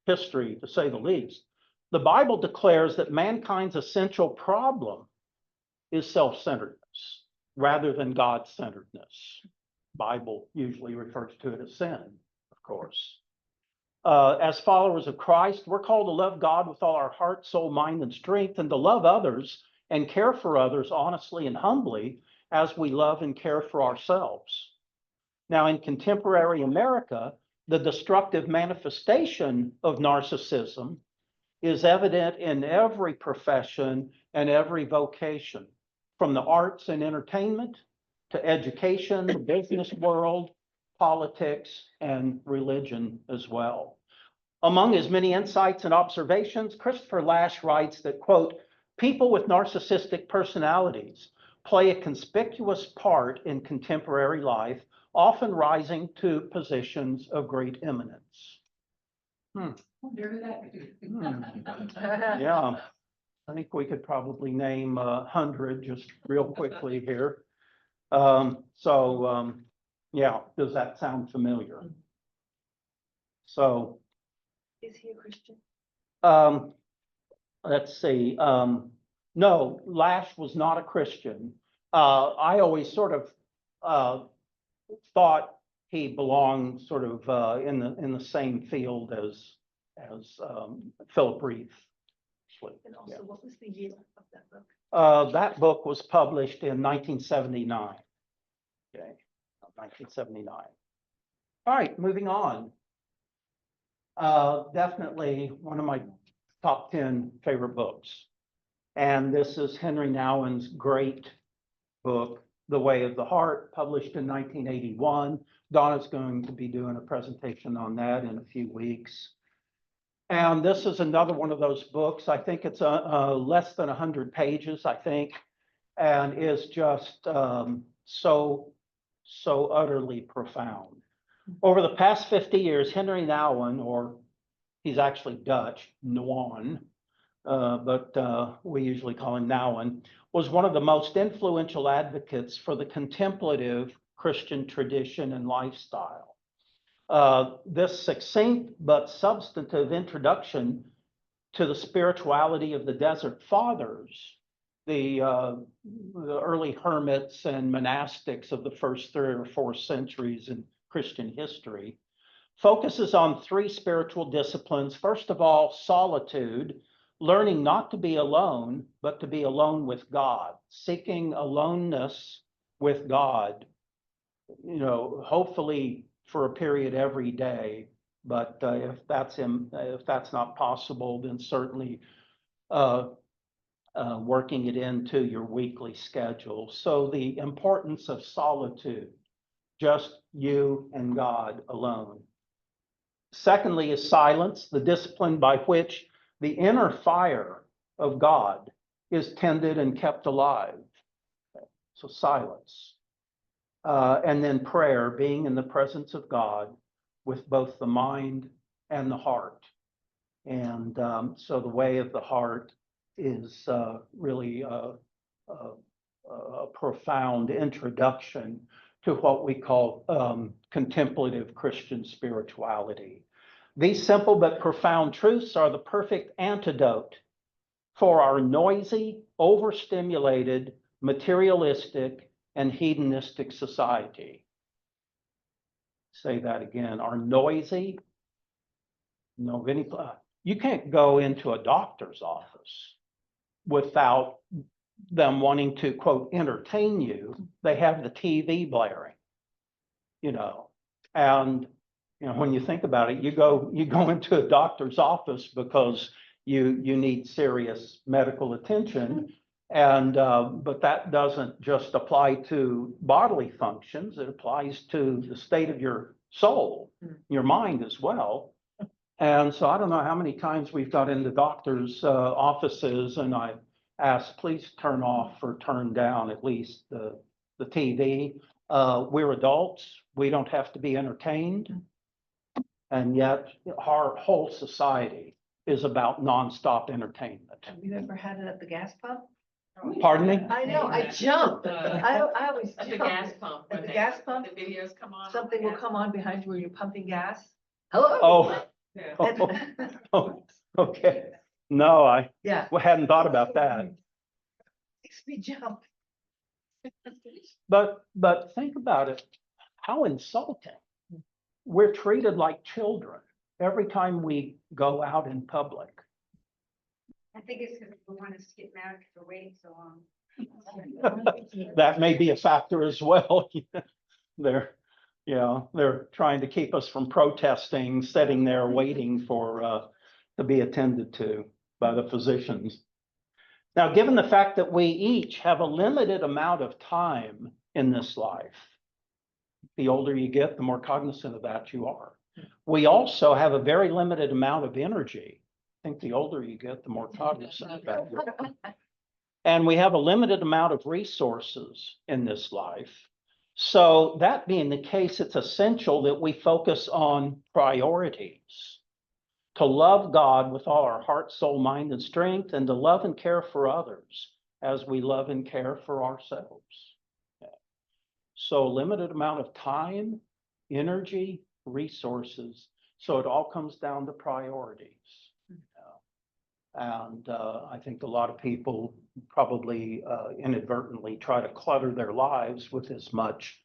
history, to say the least. The Bible declares that mankind's essential problem is self-centeredness rather than God-centeredness. Bible usually refers to it as sin, of course. As followers of Christ, we're called to love God with all our heart, soul, mind, and strength, and to love others and care for others honestly and humbly as we love and care for ourselves. Now, in contemporary America, the destructive manifestation of narcissism is evident in every profession and every vocation, from the arts and entertainment to education, the business world, politics, and religion as well. Among his many insights and observations, Christopher Lasch writes that, quote, people with narcissistic personalities play a conspicuous part in contemporary life, often rising to positions of great eminence. Yeah, I think we could probably name 100 just real quickly here. Yeah, does that sound familiar? So, Is he a Christian? let's see, no, Lash was not a Christian. I always sort of thought he belonged sort of in the same field as Philip Reeve. And Yeah. also, what was the year of that book? That book was published in 1979. Okay, 1979. All right, moving on. Definitely one of my top 10 favorite books. And this is Henry Nouwen's great book, The Way of the Heart, published in 1981. Donna's going to be doing a presentation on that in a few weeks. And this is another one of those books. I think it's less than 100 pages, I think, and is just so utterly profound. Over the past 50 years, Henry Nouwen, or he's actually Dutch, Nouwen, but we usually call him Nouwen, was one of the most influential advocates for the contemplative Christian tradition and lifestyle. This succinct but substantive introduction to the spirituality of the Desert Fathers, the early hermits and monastics of the first 3 or 4 centuries in Christian history, focuses on 3 spiritual disciplines. First of all, solitude, learning not to be alone, but to be alone with God, seeking aloneness with God, hopefully for a period every day. But if that's not possible, then certainly working it into your weekly schedule. So the importance of solitude, just you and God alone. Secondly is silence, the discipline by which the inner fire of God is tended and kept alive. So silence. And then prayer, being in the presence of God with both the mind and the heart. And so the way of the heart is really a profound introduction to what we call contemplative Christian spirituality. These simple but profound truths are the perfect antidote for our noisy, overstimulated, materialistic, and hedonistic society. Say that again, our noisy, you can't go into a doctor's office without them wanting to, quote, entertain you. They have the TV blaring, and when you think about it, you go into a doctor's office because you need serious medical attention. And but that doesn't just apply to bodily functions, it applies to the state of your soul, your mind as well. And so I don't know how many times we've got into doctors' offices and I asked, please turn off or turn down at least the TV. We're adults, we don't have to be entertained. And yet our whole society is about nonstop entertainment. Have you ever had it at the gas pump? Pardon me? I know, I jumped. I always At the jump. gas pump. At when the they- gas pump, The videos come on. something will gas come pump. on behind you where you're pumping gas. Hello? Oh, oh, okay. No, I Yeah. hadn't thought about that. Makes me jump. But think about it, how insulting. We're treated like children every time we go out in public. I think it's because we want us to get married because we're waiting so long. That may be a factor as well. They're trying to keep us from protesting, sitting there waiting for to be attended to by the physicians. Now, given the fact that we each have a limited amount of time in this life, the older you get, the more cognizant of that you are. We also have a very limited amount of energy. I think the older you get, the more cognizant of that you are. And we have a limited amount of resources in this life. So that being the case, it's essential that we focus on priorities. To love God with all our heart, soul, mind, and strength, and to love and care for others as we love and care for ourselves. So limited amount of time, energy, resources. So it all comes down to priorities. And I think a lot of people probably inadvertently try to clutter their lives with as much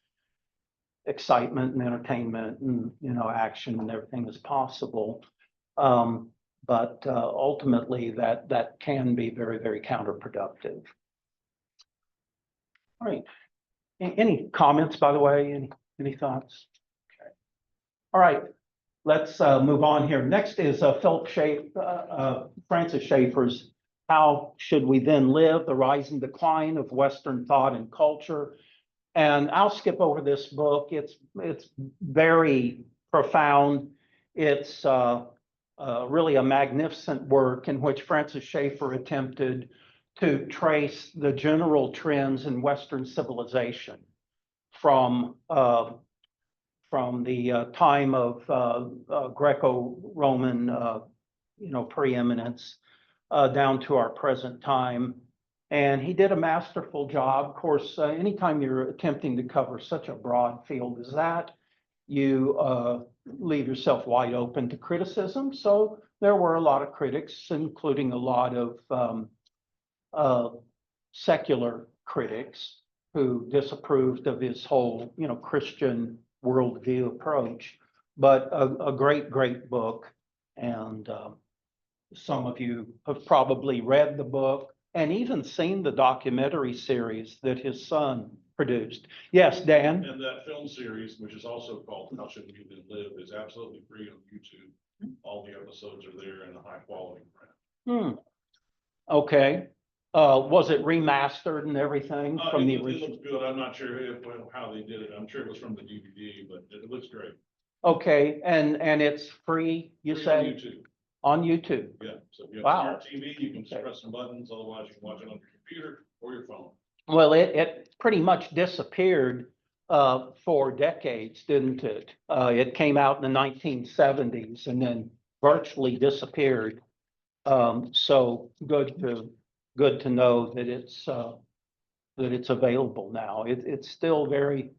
excitement and entertainment and, action and everything as possible. But ultimately that can be very, very counterproductive. All right. Any comments, by the way? Any thoughts? Okay. All right. Let's move on here. Next is Francis Schaeffer's How Should We Then Live? The Rise and Decline of Western Thought and Culture. And I'll skip over this book. It's very profound. It's really a magnificent work in which Francis Schaeffer attempted to trace the general trends in Western civilization from the time of Greco-Roman, preeminence down to our present time. And he did a masterful job. Of course, anytime you're attempting to cover such a broad field as that, you leave yourself wide open to criticism. So there were a lot of critics, including a lot of secular critics who disapproved of his whole, Christian worldview approach. But a great, great book. And some of you have probably read the book and even seen the documentary series that his son produced. Yes, Dan? And that film series, which is also called How Should We Then Live, is absolutely free on YouTube. All the episodes are there in a high quality print. Okay. Was it remastered and everything from the It original? looks good. I'm not sure how they did it. I'm sure it was from the DVD, but it looks great. Okay, and it's free, you Free say? on YouTube. On YouTube? Yeah, so if you have Wow. a smart TV, you can press some buttons, otherwise you can watch it on your computer or your phone. Well, it pretty much disappeared for decades, didn't it? It came out in the 1970s and then virtually disappeared. So good to know that it's available now. It's still very,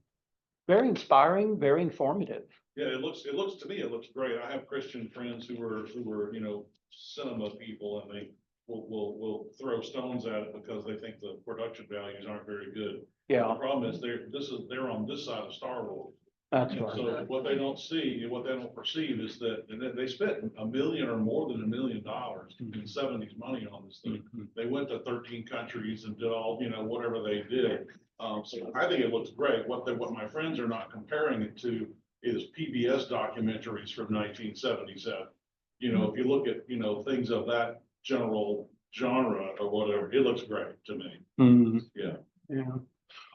very inspiring, very informative. Yeah, it looks to me, it looks great. I have Christian friends who are, cinema people, and they will throw stones at it because they think the production values aren't very good. Yeah, The problem is they're on this side of Star Wars. that's And right. so what they don't see, and what they don't perceive is that, and they spent $1 million or more than $1 million in '70s money on this thing. They went to 13 countries and did all, whatever they did. So I think it looks great. What my friends are not comparing it to is PBS documentaries from 1977. If you look at, things of that general genre or whatever, it looks great to me. Mhm. Yeah. Yeah.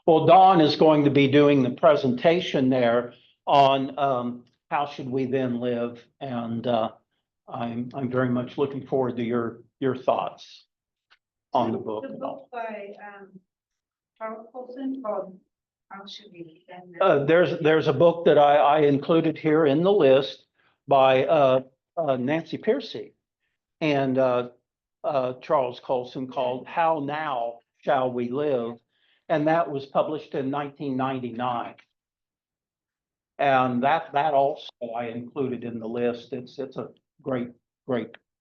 Well, Dawn is going to be doing the presentation there on how should we then live, and I'm very much looking forward to your thoughts on the book. The book by Charles Colson called How Should We Then Live? There's a book that I included here in the list by Nancy Piercy and Charles Colson called How Now Shall We Live? And that was published in 1999. And that also I included in the list. It's a great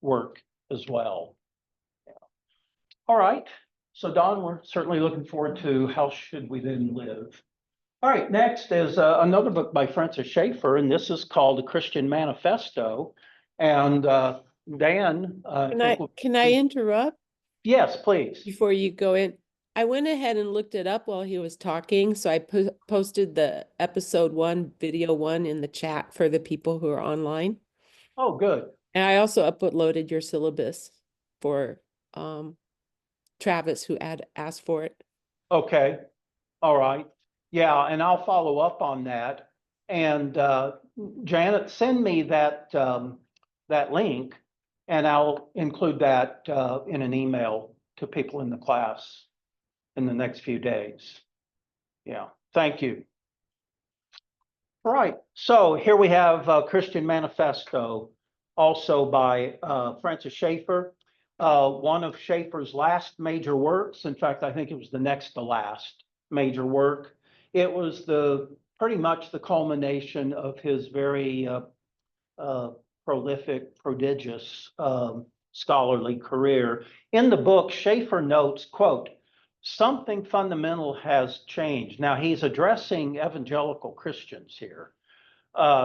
work as well. Yeah. All right. So Don, we're certainly looking forward to How Should We Then Live? All right, next is another book by Francis Schaeffer, and this is called The Christian Manifesto. And Dan, Can I interrupt Yes, please. before you go in? I went ahead and looked it up while he was talking, so I posted the episode 1, video 1 in the chat for the people who are online. Oh, good. And I also uploaded your syllabus for Travis, who asked for it. Okay. All right. Yeah, and I'll follow up on that. And Janet, send me that link, and I'll include that in an email to people in the class in the next few days. Yeah, thank you. All right, so here we have Christian Manifesto, also by Francis Schaeffer. One of Schaeffer's last major works. In fact, I think it was the next to last major work. It was pretty much the culmination of his very prolific, prodigious scholarly career. In the book, Schaeffer notes, quote, "Something fundamental has changed." Now, he's addressing evangelical Christians here.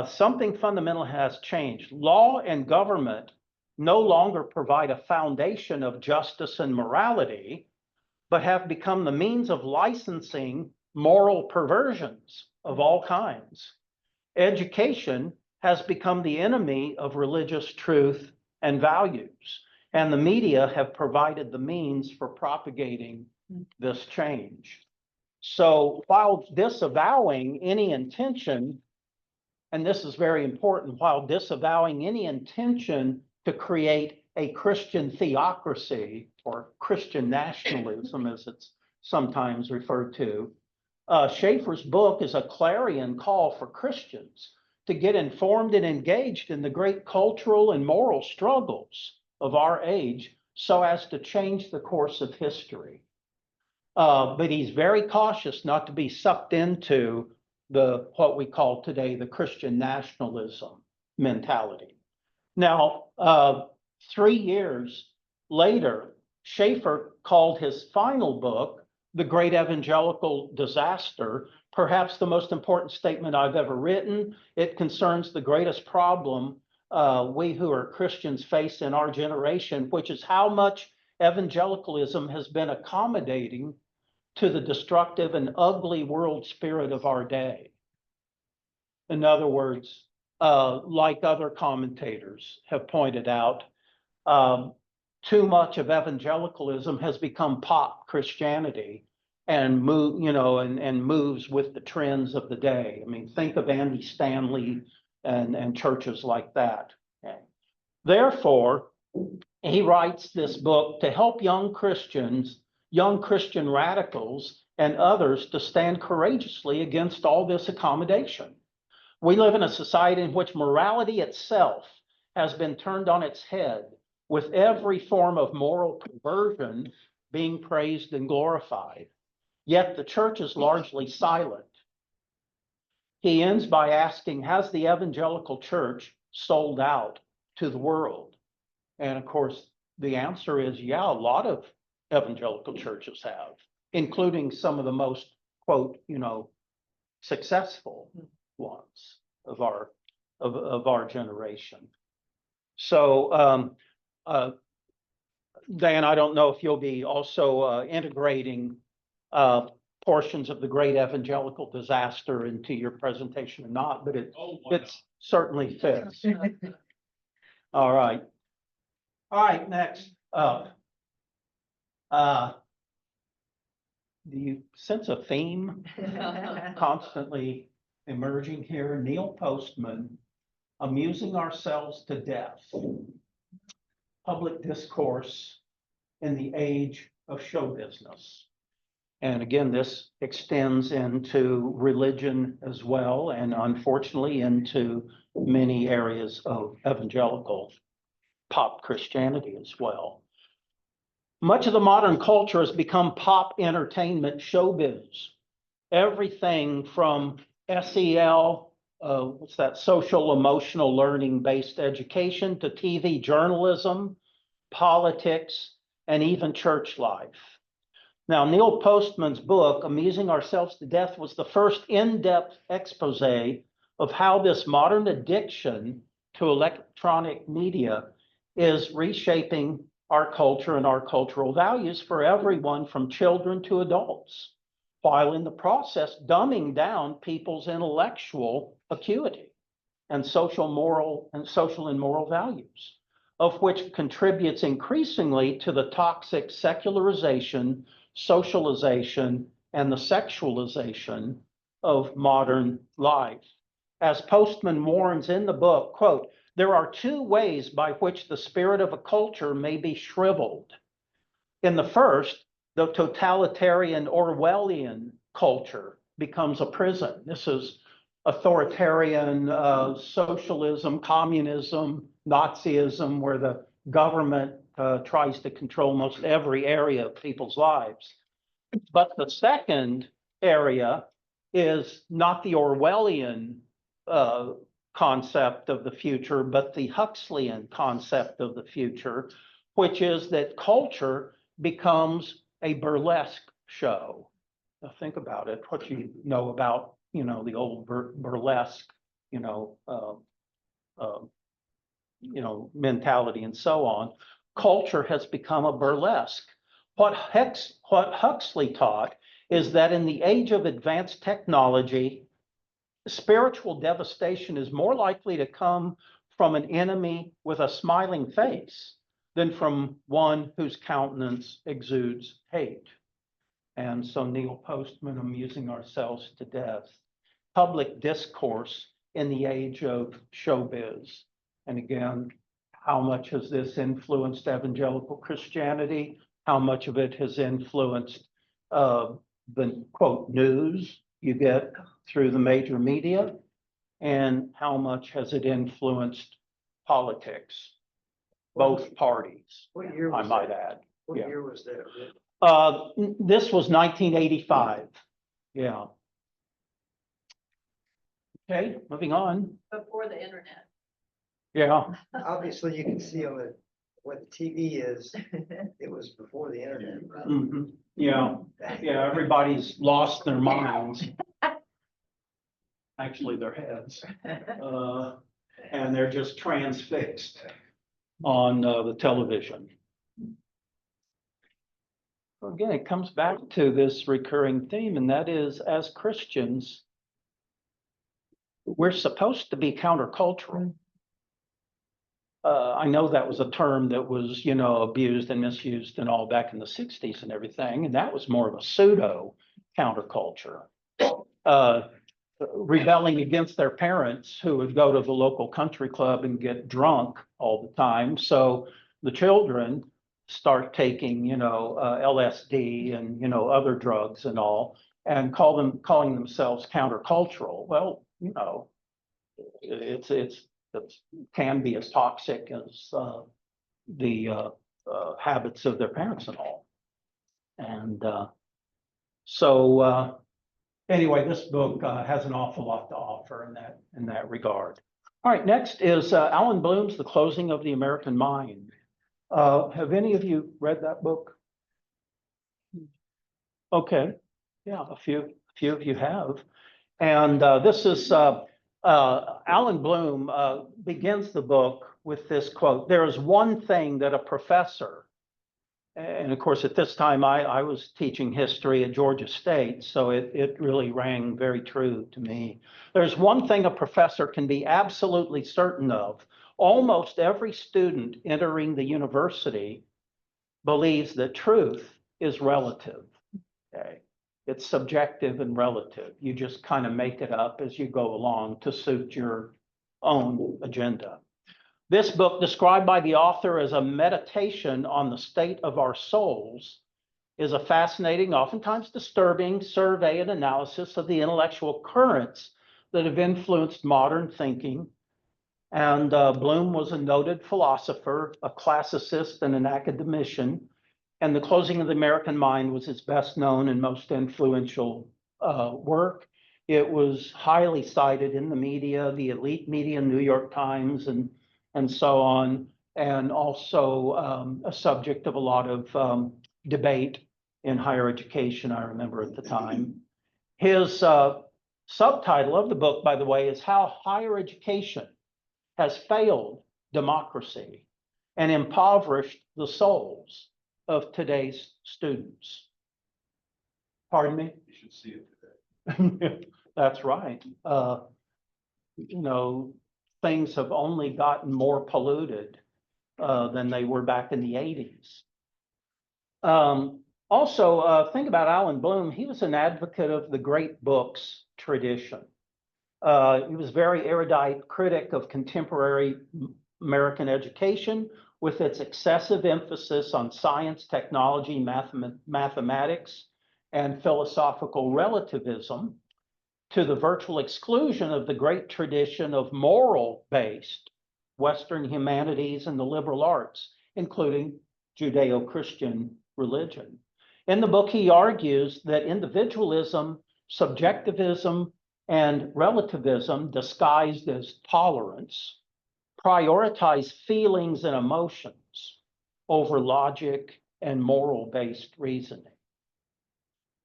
Something fundamental has changed. Law and government no longer provide a foundation of justice and morality, but have become the means of licensing moral perversions of all kinds. Education has become the enemy of religious truth and values, and the media have provided the means for propagating this change. So while disavowing any intention, and this is very important, while disavowing any intention to create a Christian theocracy or Christian nationalism, as it's sometimes referred to, Schaeffer's book is a clarion call for Christians to get informed and engaged in the great cultural and moral struggles of our age so as to change the course of history. But he's very cautious not to be sucked into what we call today the Christian nationalism mentality. Now, 3 years later, Schaeffer called his final book, The Great Evangelical Disaster, perhaps the most important statement I've ever written. It concerns the greatest problem we who are Christians face in our generation, which is how much evangelicalism has been accommodating to the destructive and ugly world spirit of our day. In other words, like other commentators have pointed out, too much of evangelicalism has become pop Christianity and moves with the trends of the day. I mean, think of Andy Stanley and churches like that. Okay. Therefore, he writes this book to help young Christians, young Christian radicals, and others to stand courageously against all this accommodation. We live in a society in which morality itself has been turned on its head, with every form of moral perversion being praised and glorified. Yet the church is largely silent. He ends by asking, has the evangelical church sold out to the world? And of course, the answer is, yeah, a lot of evangelical churches have, including some of the most, quote, successful ones of our generation. So, Dan, I don't know if you'll be also integrating portions of the Great Evangelical Disaster into your presentation or not, but it's certainly fits. All right. All right, next up. Do you sense a theme constantly emerging here? Neil Postman, Amusing Ourselves to Death. Public discourse in the age of show business. And again, this extends into religion as well, and unfortunately into many areas of evangelical pop Christianity as well. Much of the modern culture has become pop entertainment showbiz. Everything from SEL, what's that, social emotional learning based education, to TV journalism, politics, and even church life. Now, Neil Postman's book, Amusing Ourselves to Death, was the first in-depth expose of how this modern addiction to electronic media is reshaping our culture and our cultural values for everyone from children to adults, while in the process dumbing down people's intellectual acuity and social and moral values, of which contributes increasingly to the toxic secularization, socialization, and the sexualization of modern life. As Postman warns in the book, quote, there are two ways by which the spirit of a culture may be shriveled. In the first, the totalitarian Orwellian culture becomes a prison. This is authoritarian, socialism, communism, Nazism, where the government tries to control most every area of people's lives. But the second area is not the Orwellian concept of the future, but the Huxleyan concept of the future, which is that culture becomes a burlesque show. Now think about it, what you know about, the old burlesque, mentality and so on. Culture has become a burlesque. What Huxley taught is that in the age of advanced technology, spiritual devastation is more likely to come from an enemy with a smiling face than from one whose countenance exudes hate. And so Neil Postman, amusing ourselves to death. Public discourse in the age of showbiz. And again, how much has this influenced evangelical Christianity? How much of it has influenced the quote news you get through the major media? And how much has it influenced politics? Both parties, What year I was might that? add. What Yeah. year was that? This was 1985. Yeah. Okay, moving on. Before the internet. Yeah. Obviously, you can see on what the TV is, it was before the internet. Mhm. Yeah, everybody's lost their minds. Actually, their heads. And they're just transfixed on the television. Again, it comes back to this recurring theme, and that is, as Christians, we're supposed to be countercultural. I know that was a term that was, abused and misused and all back in the 60s and everything, and that was more of a pseudo counterculture. Rebelling against their parents who would go to the local country club and get drunk all the time. So the children start taking, LSD and, other drugs and all, and calling themselves countercultural. Well, it can be as toxic as the habits of their parents and all. And so anyway, this book has an awful lot to offer in that regard. All right, next is Alan Bloom's The Closing of the American Mind. Have any of you read that book? Okay, yeah, a few of you have. And this is Alan Bloom begins the book with this quote: "There is one thing that a professor," and of course at this time I was teaching history at Georgia State, so it really rang very true to me. "There's one thing a professor can be absolutely certain of. Almost every student entering the university believes that truth is relative." Okay. It's subjective and relative. You just kind of make it up as you go along to suit your own agenda. This book, described by the author as a meditation on the state of our souls, is a fascinating, oftentimes disturbing survey and analysis of the intellectual currents that have influenced modern thinking. And Bloom was a noted philosopher, a classicist, and an academician. And The Closing of the American Mind was his best known and most influential work. It was highly cited in the media, the elite media, New York Times, and so on, and also a subject of a lot of debate in higher education, I remember at the time. His subtitle of the book, by the way, is How Higher Education Has Failed Democracy and Impoverished the Souls of Today's Students. Pardon me? You should see it today. That's right. Things have only gotten more polluted than they were back in the 80s. Also, think about Alan Bloom. He was an advocate of the great books tradition. He was a very erudite critic of contemporary American education, with its excessive emphasis on science, technology, mathematics, and philosophical relativism. to the virtual exclusion of the great tradition of moral-based Western humanities and the liberal arts, including Judeo-Christian religion. In the book, he argues that individualism, subjectivism, and relativism, disguised as tolerance, prioritize feelings and emotions over logic and moral-based reasoning.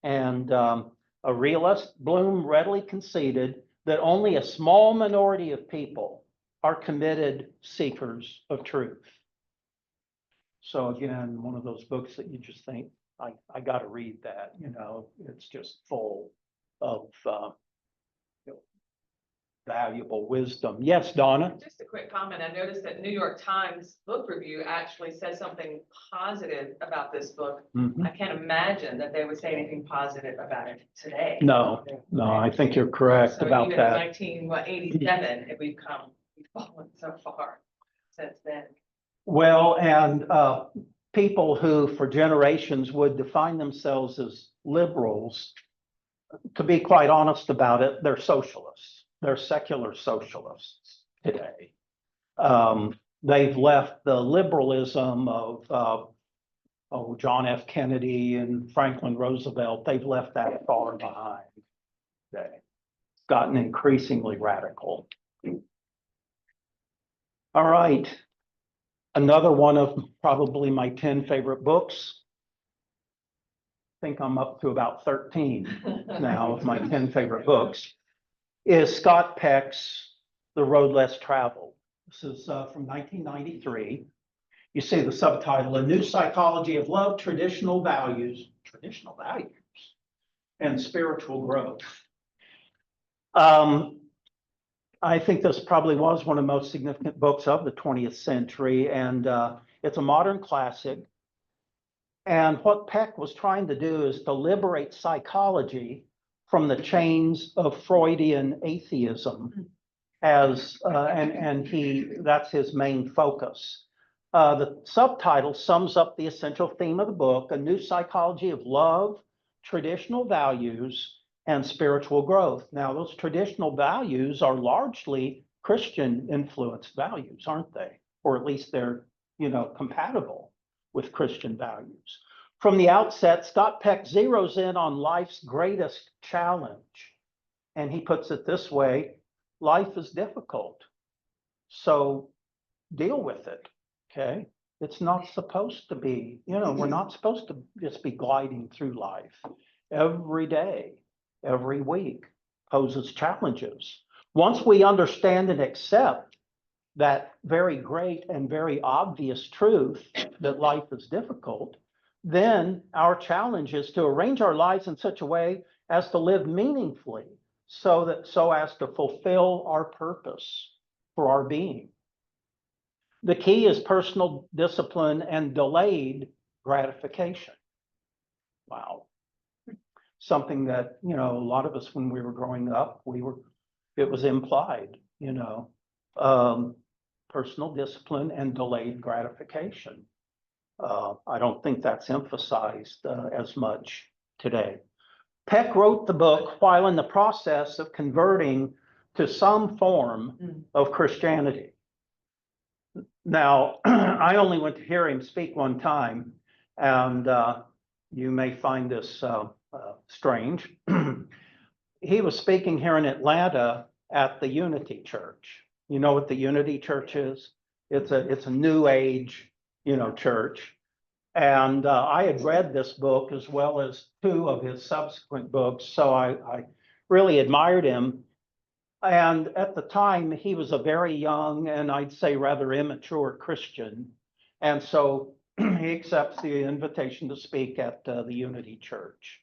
And a realist, Bloom readily conceded that only a small minority of people are committed seekers of truth. So again, one of those books that you just think, I got to read that, you know, it's just full of valuable wisdom. Yes, Donna? Just a quick comment. I noticed that New York Times book review actually said something positive about this book. Mhm. I can't imagine that they would say anything positive about it today. No, I think you're correct So about even that. 1987, we've fallen so far since then. Well, and people who for generations would define themselves as liberals, to be quite honest about it, they're socialists. They're secular socialists today. They've left the liberalism of John F. Kennedy and Franklin Roosevelt. They've left that far behind today. It's gotten increasingly radical. All right. Another one of probably my 10 favorite books. I think I'm up to about 13 now of my 10 favorite books, is Scott Peck's The Road Less Traveled. This is from 1993. You see the subtitle, A New Psychology of Love, Traditional Values, and Spiritual Growth. I think this probably was one of the most significant books of the 20th century, and it's a modern classic. And what Peck was trying to do is to liberate psychology from the chains of Freudian atheism, as that's his main focus. The subtitle sums up the essential theme of the book: a new psychology of love, traditional values, and spiritual growth. Now, those traditional values are largely Christian influenced values, aren't they? Or at least they're, compatible with Christian values. From the outset, Scott Peck zeroes in on life's greatest challenge. And he puts it this way: life is difficult, so deal with it, okay? It's not supposed to be, we're not supposed to just be gliding through life. Every day, every week poses challenges. Once we understand and accept that very great and very obvious truth that life is difficult, then our challenge is to arrange our lives in such a way as to live meaningfully, so as to fulfill our purpose for our being. The key is personal discipline and delayed gratification. Wow. Something that, a lot of us, when we were growing up, it was implied, personal discipline and delayed gratification. I don't think that's emphasized as much today. Peck wrote the book while in the process of converting to some form of Christianity. Now, I only went to hear him speak one time, and you may find this strange. He was speaking here in Atlanta at the Unity Church. You know what the Unity Church is? It's a new age, church. And I had read this book as well as two of his subsequent books, so I really admired him. And at the time, he was a very young and I'd say rather immature Christian. And so he accepts the invitation to speak at the Unity Church,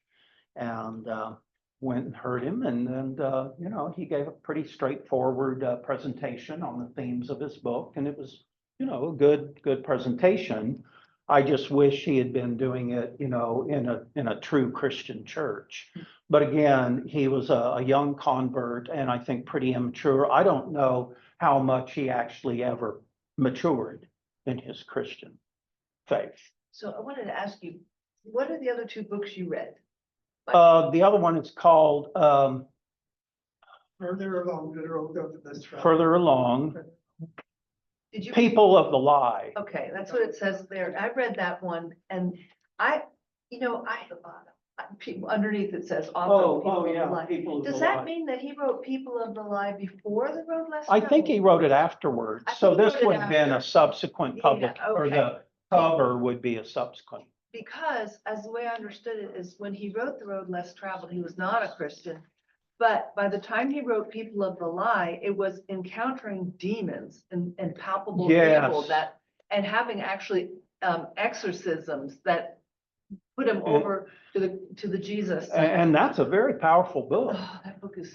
and went and heard him. And he gave a pretty straightforward presentation on the themes of his book. And it was, a good presentation. I just wish he had been doing it, in a true Christian church. But again, he was a young convert and I think pretty immature. I don't know how much he actually ever matured in his Christian faith. So I wanted to ask you, what are the other two books you read? The other one is called Further along the road of this. further along, Did you? people of the lie. Okay, that's what it says there. I read that one and people underneath it says. Oh, people of the yeah, lie. people of the Does that lie. mean that he wrote People of the Lie before the road less I think he traveled? wrote it afterwards, I so think he this wrote it would have been a after. subsequent public, Yeah, or okay. the cover would be a subsequent. Because as the way I understood it is when he wrote The Road Less Traveled, he was not a Christian. But by the time he wrote People of the Lie, it was encountering demons and palpable evil Yes. that, and having actually exorcisms that put him And- over to the Jesus. And that's a very powerful book. Oh, that book is.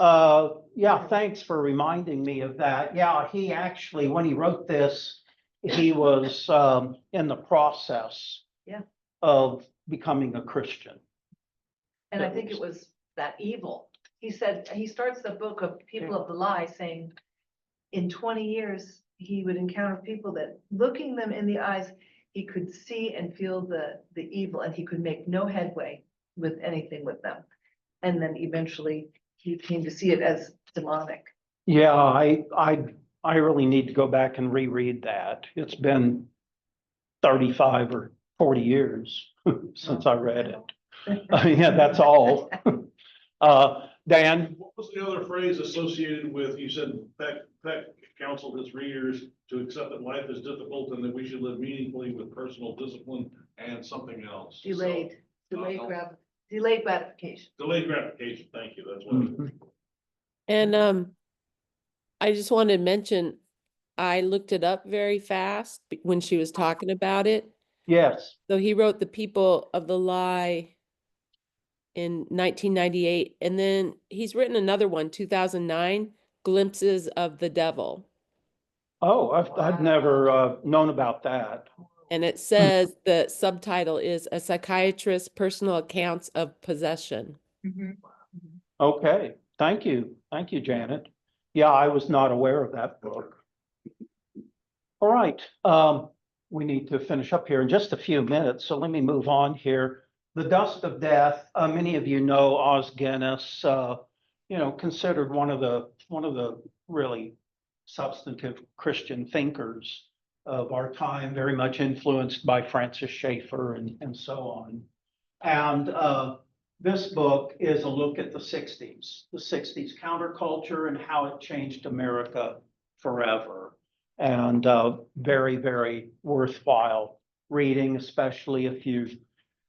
Yeah, thanks for reminding me of that. Yeah, he actually, when he wrote this, he was in the process Yeah. of becoming a Christian. And I think it was that evil. He said, he starts the book of People of the Lie saying, in 20 years, he would encounter people that looking them in the eyes, he could see and feel the evil and he could make no headway with anything with them. And then eventually he came to see it as demonic. Yeah, I really need to go back and reread that. It's been 35 or 40 years since I read it. Yeah, that's all. Dan? What was the other phrase associated with, you said Peck counseled his readers to accept that life is difficult and that we should live meaningfully with personal discipline and something else. So, Delayed gratification. Delayed gratification, thank you, that's what. And I just wanted to mention, I looked it up very fast when she was talking about it. Yes. So he wrote The People of the Lie in 1998, and then he's written another one, 2009, Glimpses of the Devil. Oh, I've never known about that. And it says the subtitle is A Psychiatrist's Personal Accounts of Possession. Okay, thank you. Thank you, Janet. Yeah, I was not aware of that book. All right, we need to finish up here in just a few minutes, so let me move on here. The Dust of Death, many of you know Os Guinness, considered one of the really substantive Christian thinkers of our time, very much influenced by Francis Schaeffer and so on. And this book is a look at the 60s counterculture and how it changed America forever. And very, very worthwhile reading, especially if you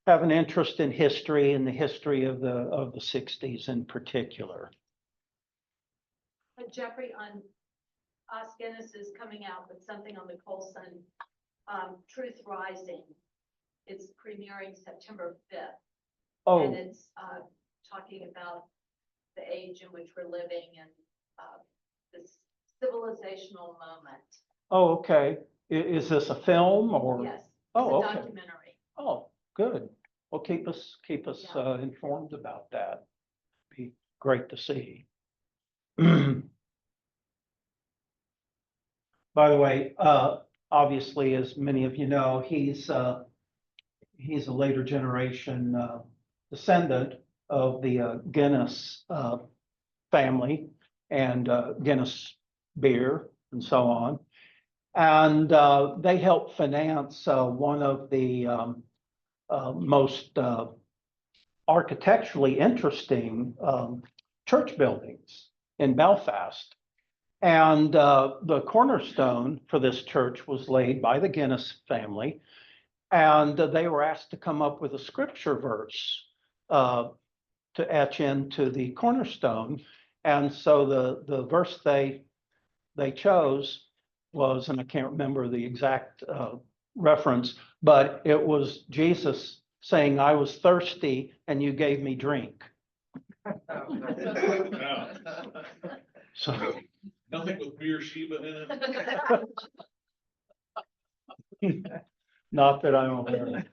have an interest in history and the history of the 60s in particular. Jeffrey, on Os Guinness is coming out with something on the Colson, Truth Rising. It's premiering September 5th. Oh, And it's talking about the age in which we're living and this civilizational moment. oh, okay. Is this a film or? Yes, it's Oh, a okay. documentary. Oh, good. Well, keep us Yeah. informed about that. Be great to see. By the way, obviously, as many of you know, he's a later generation descendant of the Guinness family and Guinness beer and so on. And they helped finance one of the most architecturally interesting church buildings in Belfast. And the cornerstone for this church was laid by the Guinness family. And they were asked to come up with a scripture verse to etch into the cornerstone. And so the verse they chose was, and I can't remember the exact reference, but it was Jesus saying, "I was thirsty and you gave me drink." So Nothing with beer Sheba in it. not that I'm aware of.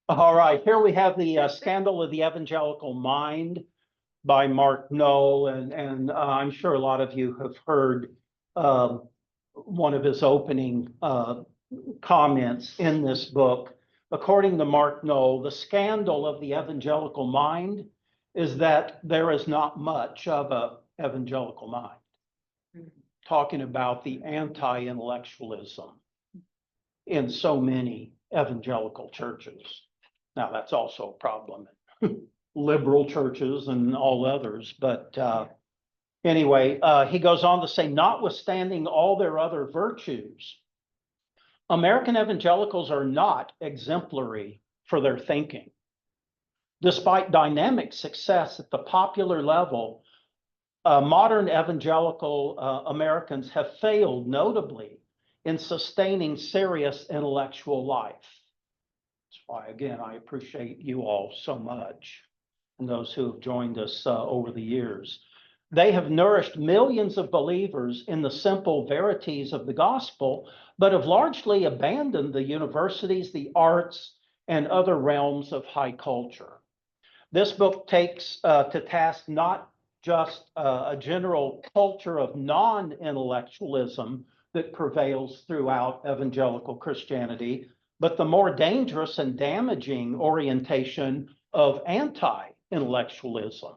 All right, here we have the Scandal of the Evangelical Mind by Mark Knoll, and I'm sure a lot of you have heard one of his opening comments in this book. According to Mark Knoll, the scandal of the evangelical mind is that there is not much of a evangelical mind talking about the anti-intellectualism in so many evangelical churches. Now, that's also a problem in liberal churches and all others, but anyway, he goes on to say, notwithstanding all their other virtues, American evangelicals are not exemplary for their thinking. Despite dynamic success at the popular level, modern evangelical Americans have failed notably in sustaining serious intellectual life. That's why, again, I appreciate you all so much and those who have joined us over the years. They have nourished millions of believers in the simple verities of the gospel, but have largely abandoned the universities, the arts, and other realms of high culture. This book takes to task not just a general culture of non-intellectualism that prevails throughout evangelical Christianity, but the more dangerous and damaging orientation of anti-intellectualism.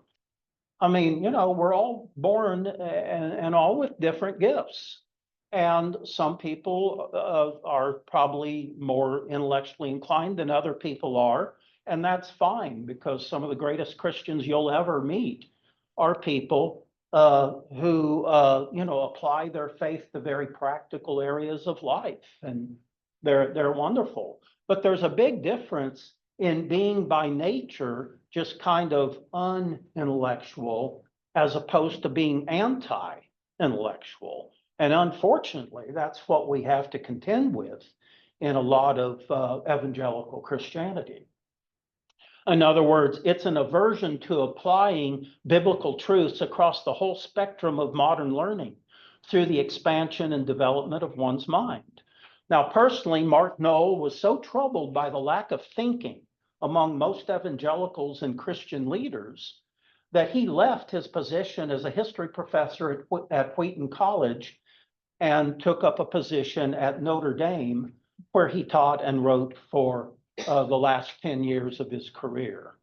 I mean, you know, we're all born and all with different gifts. And some people are probably more intellectually inclined than other people are. And that's fine, because some of the greatest Christians you'll ever meet are people who, you know, apply their faith to very practical areas of life. And they're wonderful. But there's a big difference in being by nature just kind of unintellectual as opposed to being anti-intellectual. And unfortunately, that's what we have to contend with in a lot of evangelical Christianity. In other words, it's an aversion to applying biblical truths across the whole spectrum of modern learning through the expansion and development of one's mind. Now, personally, Mark Noll was so troubled by the lack of thinking among most evangelicals and Christian leaders that he left his position as a history professor at Wheaton College and took up a position at Notre Dame, where he taught and wrote for the last 10 years of his career.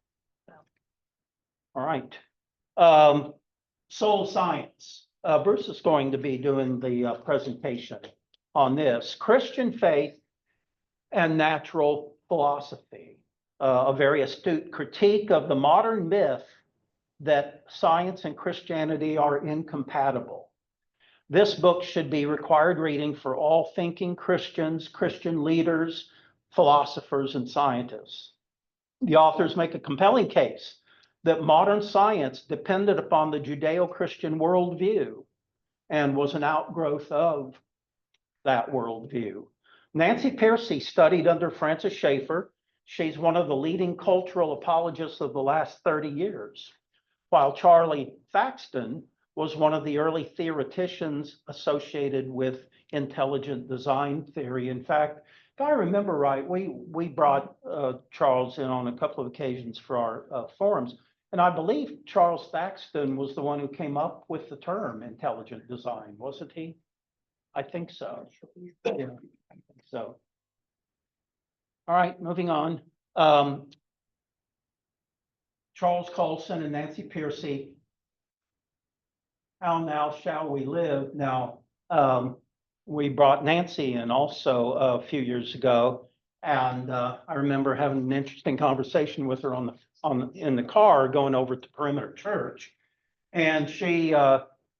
All right. Soul science. Bruce is going to be doing the presentation on this. Christian faith and natural philosophy. A very astute critique of the modern myth that science and Christianity are incompatible. This book should be required reading for all thinking Christians, Christian leaders, philosophers, and scientists. The authors make a compelling case that modern science depended upon the Judeo-Christian worldview and was an outgrowth of that worldview. Nancy Pearcey studied under Francis Schaeffer. She's one of the leading cultural apologists of the last 30 years, while Charlie Thaxton was one of the early theoreticians associated with intelligent design theory. In fact, if I remember right, we brought Charles in on a couple of occasions for our forums, and I believe Charles Thaxton was the one who came up with the term intelligent design, wasn't he? I think so. Yeah, I think so. All right, moving on. Charles Colson and Nancy Pearcey. How now shall we live? Now, we brought Nancy in also a few years ago, and I remember having an interesting conversation with her in the car going over to Perimeter Church, and she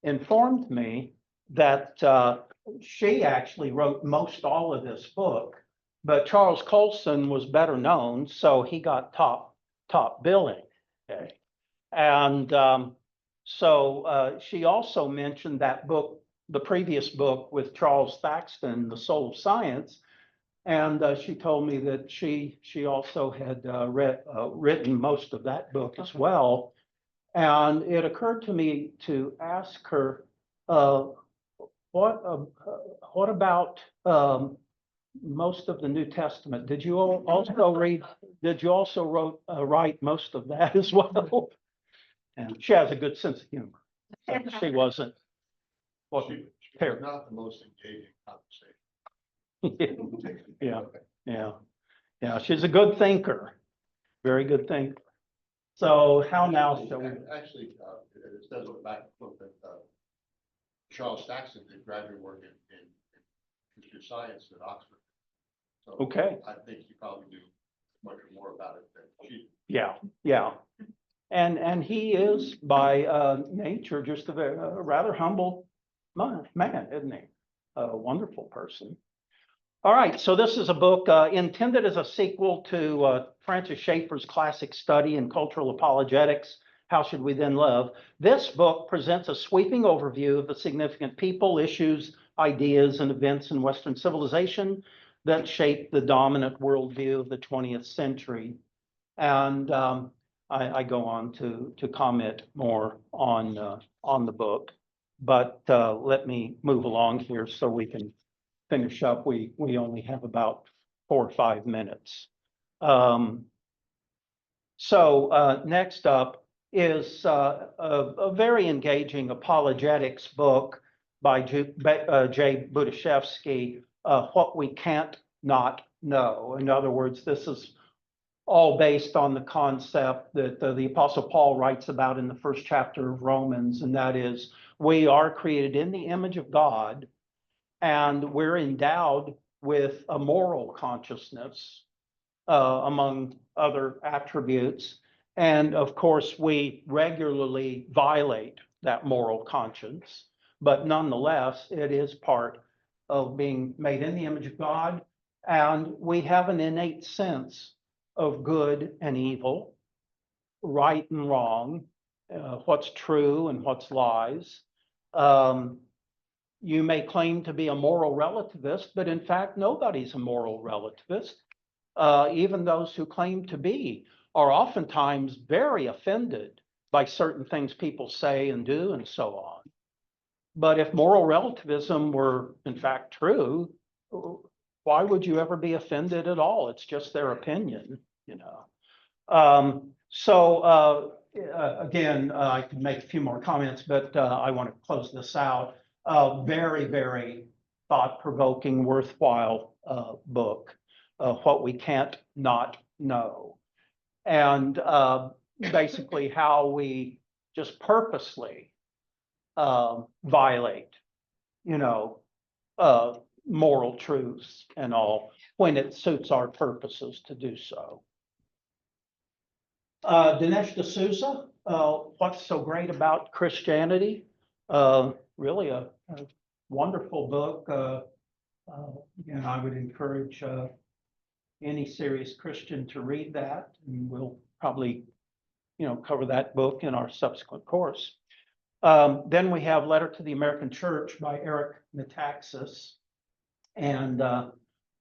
informed me that she actually wrote most all of this book, but Charles Colson was better known, so he got top billing. Okay, and so she also mentioned that book, the previous book with Charles Thaxton, The Soul of Science, and she told me that she also had written most of that book as well. And it occurred to me to ask her, what about most of the New Testament? Did you also read? Did you also write most of that as well? And she has a good sense of humor. So she wasn't. She was not the most engaging conversation. Yeah. She's a good thinker, very good thinker. So how now shall we? Actually, it says on the back book that, Charles Saxon did graduate work in history of science at Oxford. So Okay. I think he probably knew much more about it than she. Yeah, yeah. And he is by nature just a rather humble man, isn't he? A wonderful person. All right, so this is a book intended as a sequel to Francis Schaeffer's classic study in cultural apologetics, How Should We Then Love? This book presents a sweeping overview of the significant people, issues, ideas, and events in Western civilization that shaped the dominant worldview of the 20th century. And I go on to comment more on the book, but let me move along here so we can finish up. We only have about 4 or 5 minutes. So next up is a very engaging apologetics book by Jay Budiashevsky, What We Can't Not Know. In other words, this is all based on the concept that the Apostle Paul writes about in the first chapter of Romans, and that is, we are created in the image of God, and we're endowed with a moral consciousness, among other attributes. And of course, we regularly violate that moral conscience, but nonetheless, it is part of being made in the image of God, and we have an innate sense of good and evil, right and wrong, what's true and what's lies. You may claim to be a moral relativist, but in fact, nobody's a moral relativist. Even those who claim to be are oftentimes very offended by certain things people say and do and so on. But if moral relativism were in fact true, why would you ever be offended at all? It's just their opinion, you know. Again, I can make a few more comments, but I want to close this out. Very, very thought-provoking, worthwhile book, What We Can't Not Know. And basically how we just purposely violate, you know, moral truths and all when it suits our purposes to do so. Dinesh D'Souza, What's So Great About Christianity? Really a wonderful book. And I would encourage any serious Christian to read that, and we'll probably, you know, cover that book in our subsequent course. Then we have Letter to the American Church by Eric Metaxas. And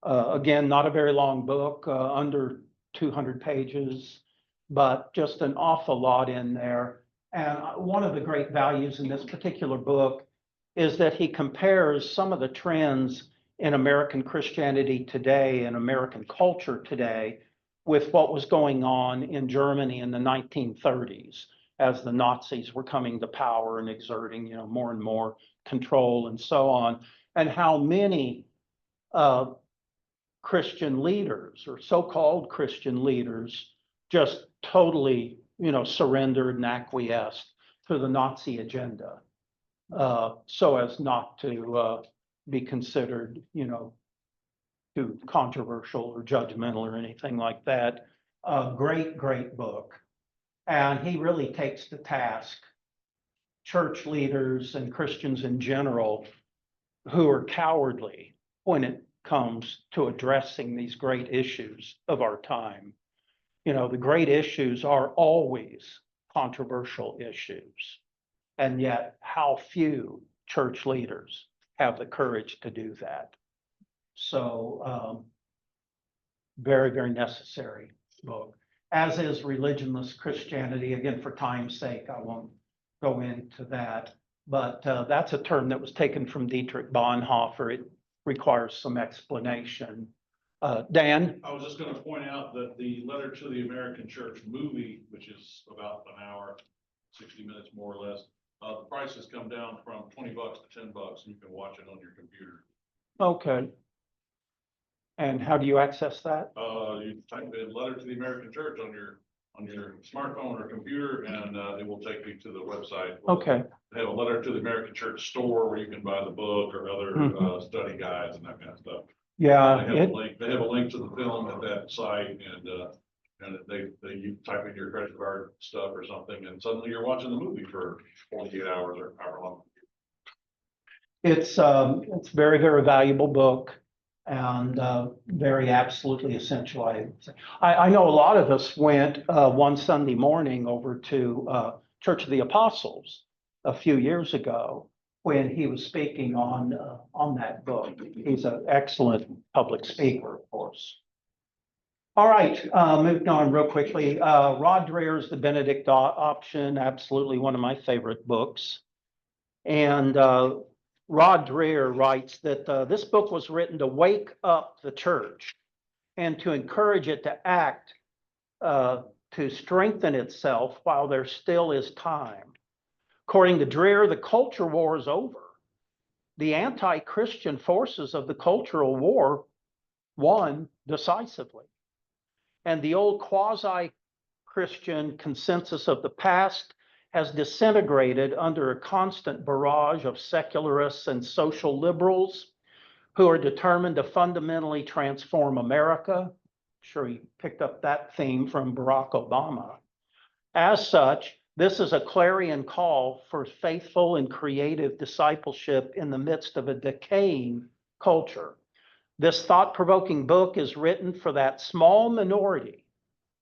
again, not a very long book, under 200 pages, but just an awful lot in there. And one of the great values in this particular book is that he compares some of the trends in American Christianity today and American culture today with what was going on in Germany in the 1930s as the Nazis were coming to power and exerting, you know, more and more control and so on, and how many Christian leaders or so-called Christian leaders just totally, you know, surrendered and acquiesced to the Nazi agenda, so as not to be considered, you know, too controversial or judgmental or anything like that. Great, great book. And he really takes to task church leaders and Christians in general who are cowardly when it comes to addressing these great issues of our time. You know, the great issues are always controversial issues. And yet how few church leaders have the courage to do that. So very, very necessary book, as is Religionless Christianity. Again, for time's sake, I won't go into that, but that's a term that was taken from Dietrich Bonhoeffer. It requires some explanation. Dan? I was just gonna point out that the Letter to the American Church movie, which is about an hour, 60 minutes more or less, the price has come down from $20 to $10, and you can watch it on your computer. Okay. And how do you access that? You type in Letter to the American Church on your on your smartphone or computer, and it will take you to the website. Okay. They have a letter to the American Church store where you can buy the book or other Mhm. study guides and that kind of stuff. Yeah, They have it, a link, they have a link to the film at that site, and you type in your credit card stuff or something, and suddenly you're watching the movie for 48 hours or however long. it's very, very valuable book and very absolutely essential. I know a lot of us went one Sunday morning over to Church of the Apostles a few years ago when he was speaking on that book. He's an excellent public speaker, of course. All right, moving on real quickly. Rod Dreher's The Benedict Option, absolutely one of my favorite books. And Rod Dreher writes that this book was written to wake up the church and to encourage it to act, to strengthen itself while there still is time. According to Dreher, the culture war is over. The anti-Christian forces of the cultural war won decisively. And the old quasi-Christian consensus of the past has disintegrated under a constant barrage of secularists and social liberals who are determined to fundamentally transform America. I'm sure you picked up that theme from Barack Obama. As such, this is a clarion call for faithful and creative discipleship in the midst of a decaying culture. This thought-provoking book is written for that small minority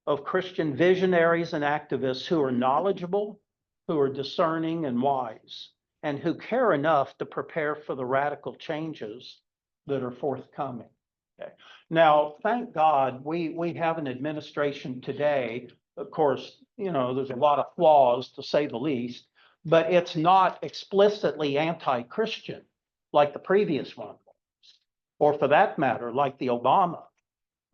of Christian visionaries and activists who are knowledgeable, who are discerning and wise, and who care enough to prepare for the radical changes that are forthcoming. Okay. Now, thank God we have an administration today. Of course, you know, there's a lot of flaws to say the least, but it's not explicitly anti-Christian like the previous one, or for that matter, like the Obama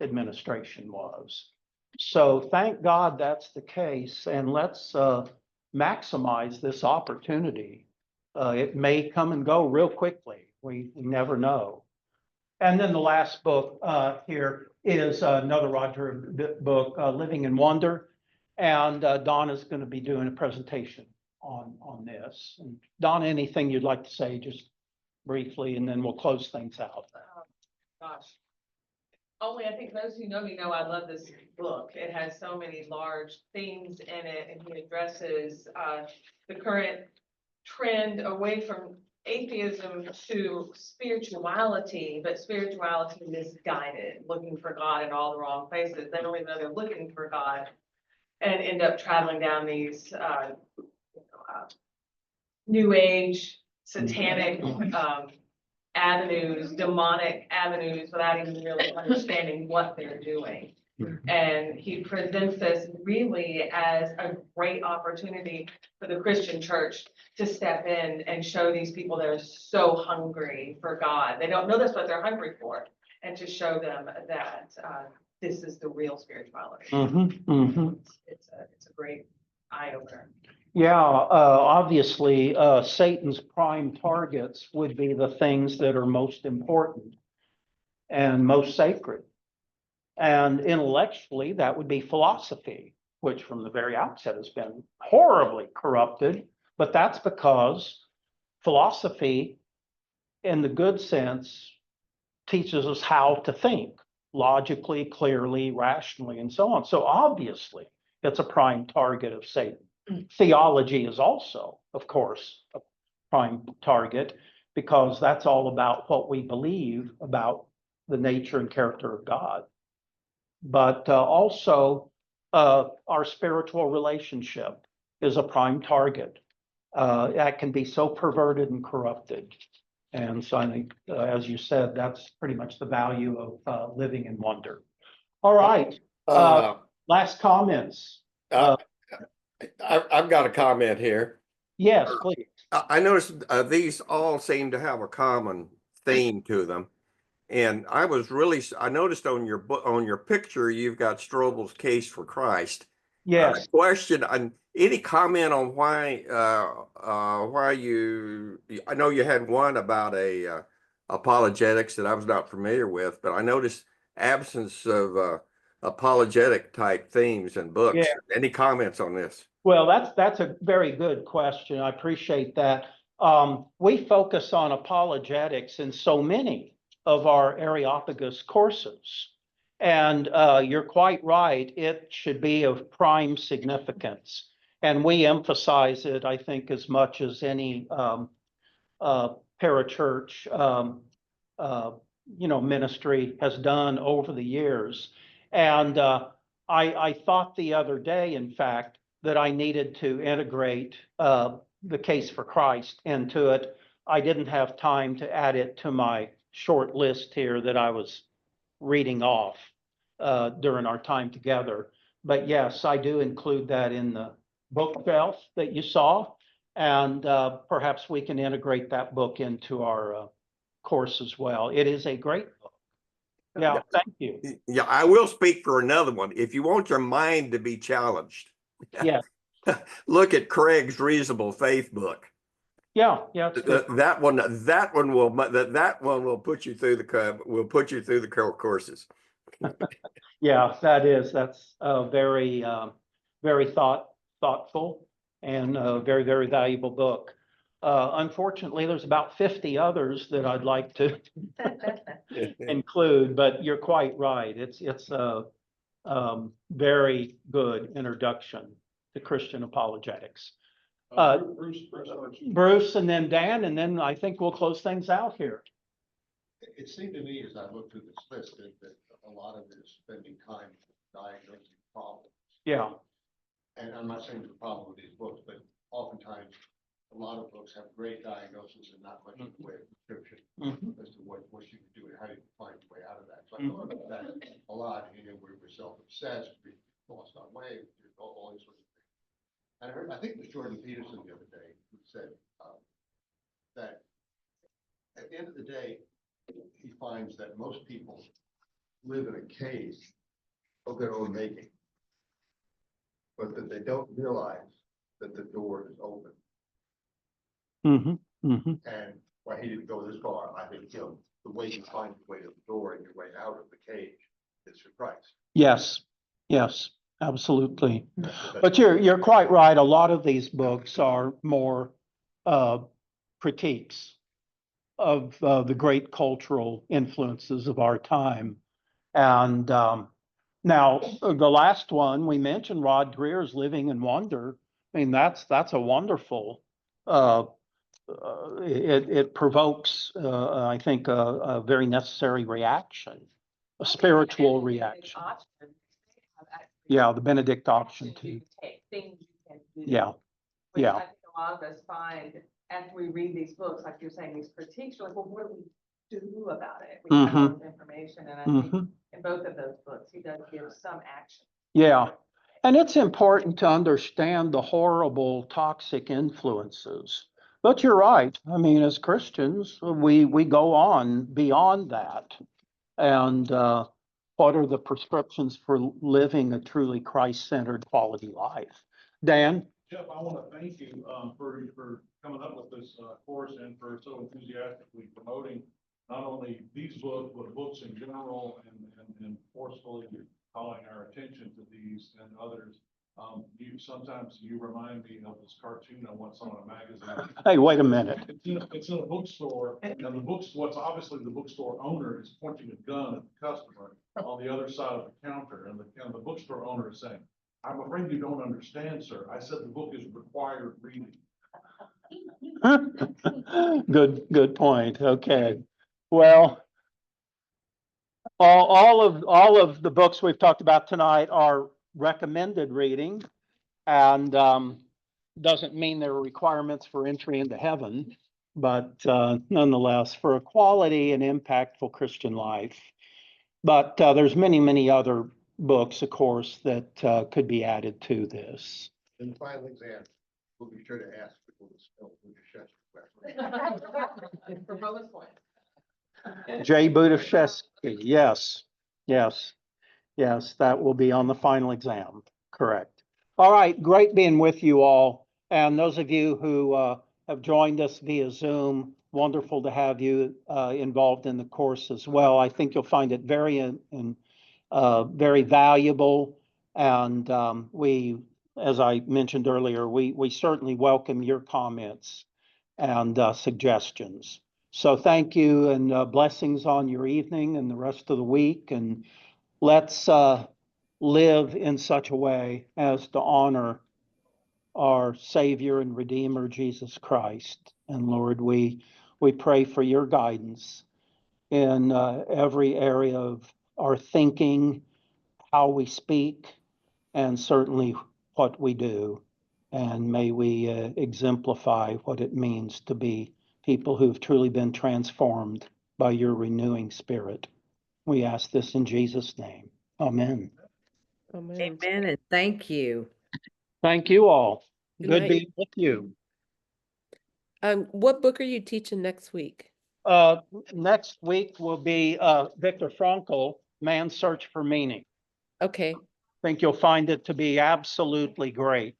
administration was. So thank God that's the case, and let's maximize this opportunity. It may come and go real quickly. We never know. And then the last book here is another Rod Dreher book, Living in Wonder. And Donna's going to be doing a presentation on this. And Donna, anything you'd like to say just briefly, and then we'll close things out. Gosh. Only I think those who know me know I love this book. It has so many large themes in it, and he addresses the current trend away from atheism to spirituality, but spirituality misguided, looking for God in all the wrong places. They don't even know they're looking for God and end up traveling down these new age, satanic avenues, demonic avenues, without even really understanding what they're doing. And he presents this really as a great opportunity for the Christian church to step in and show these people that are so hungry for God. They don't know that's what they're hungry for, and to show them that this is the real spirituality. It's a great eye opener. Yeah, obviously, Satan's prime targets would be the things that are most important and most sacred. And intellectually, that would be philosophy, which from the very outset has been horribly corrupted. But that's because philosophy, in the good sense, teaches us how to think logically, clearly, rationally, and so on. So obviously, it's a prime target of Satan. Theology is also, of course, a prime target, because that's all about what we believe about the nature and character of God. But also, our spiritual relationship is a prime target. That can be so perverted and corrupted. And so I think, as you said, that's pretty much the value of living in wonder. All right. Last comments. I've got a comment here. Yes, please. I noticed these all seem to have a common theme to them. And I noticed on your book, on your picture, you've got Strobel's Case for Christ. Yes. Question, any comment on why I know you had one about apologetics that I was not familiar with, but I noticed absence of apologetic type themes and books. Yeah. Any comments on this? Well, that's a very good question. I appreciate that. We focus on apologetics in so many of our Areopagus courses. And you're quite right, it should be of prime significance. And we emphasize it, I think, as much as any parachurch ministry has done over the years. And I thought the other day, in fact, that I needed to integrate the Case for Christ into it. I didn't have time to add it to my short list here that I was reading off during our time together. But yes, I do include that in the bookshelf that you saw. And perhaps we can integrate that book into our course as well. It is a great book. Yeah, thank you. Yeah, I will speak for another one. If you want your mind to be challenged, Yeah, look at Craig's Reasonable Faith book. yeah, yeah. it's good. That one will put you through the courses. Yeah, that's very, very thoughtful and a very, very valuable book. Unfortunately, there's about 50 others that I'd like to include, but you're quite right. It's a very good introduction to Christian apologetics. Bruce and then Dan, and then I think we'll close things out here. It seemed to me as I looked through this list that a lot of it is spending time diagnosing problems. Yeah, And I'm not saying it's a problem with these books, but oftentimes a lot of books have great diagnosis and not much in the way of prescription as to what you can do and how you can find your way out of that. So I thought about that a lot. We're self-obsessed, we lost our way, all these sorts of things. And I think it was Jordan Peterson the other day who said that at the end of the day, he finds that most people live in a cave of their own making, but that they don't realize that the door is open. And why he didn't go this far, I think, the way you find your way to the door and your way out of the cage is through Christ. yes, absolutely. But you're quite right. A lot of these books are more critiques of the great cultural influences of our time. And now the last one we mentioned, Rod Greer's Living in Wonder. I mean, that's a wonderful. It provokes, I think, a very necessary reaction, a spiritual reaction. Yeah, the Benedict option too. Things you can do. Yeah, Which yeah. I think a lot of us find after we read these books, like you're saying, these critiques, you're like, well, what do we do about it? We have all this information, and I think in both of those books, he does give some action. Yeah. And it's important to understand the horrible toxic influences. But you're right. I mean, as Christians, we go on beyond that. And what are the prescriptions for living a truly Christ-centered quality life? Dan? Jeff, I want to thank you for coming up with this course and for so enthusiastically promoting not only these books, but books in general and forcefully calling our attention to these and others. Sometimes you remind me of this cartoon I once saw in a magazine. Hey, wait a minute. It's in a bookstore, and what's obviously the bookstore owner is pointing a gun at the customer on the other side of the counter, and the bookstore owner is saying, "I'm afraid you don't understand, sir. I said the book is required reading." Good point. Okay. Well, all of the books we've talked about tonight are recommended reading, and doesn't mean there are requirements for entry into heaven, but nonetheless, for a quality and impactful Christian life. But there's many other books, of course, that could be added to this. In the final exam, we'll be sure to ask people to spell question. For bonus points. Jay Budashevsky, yes, that will be on the final exam, correct. All right, great being with you all. And those of you who have joined us via Zoom, wonderful to have you involved in the course as well. I think you'll find it very very valuable. And we, as I mentioned earlier, we certainly welcome your comments and suggestions. So thank you, and blessings on your evening and the rest of the week. And let's live in such a way as to honor our Savior and Redeemer, Jesus Christ. And Lord, we pray for your guidance in every area of our thinking, how we speak, and certainly what we do. And may we exemplify what it means to be people who've truly been transformed by your renewing spirit. We ask this in Jesus' name. Amen. Amen. Amen, and thank you. Thank you all. Good Good night. being with you. What book are you teaching next week? Next week will be Viktor Frankl, Man's Search for Meaning. Okay. I think you'll find it to be absolutely great.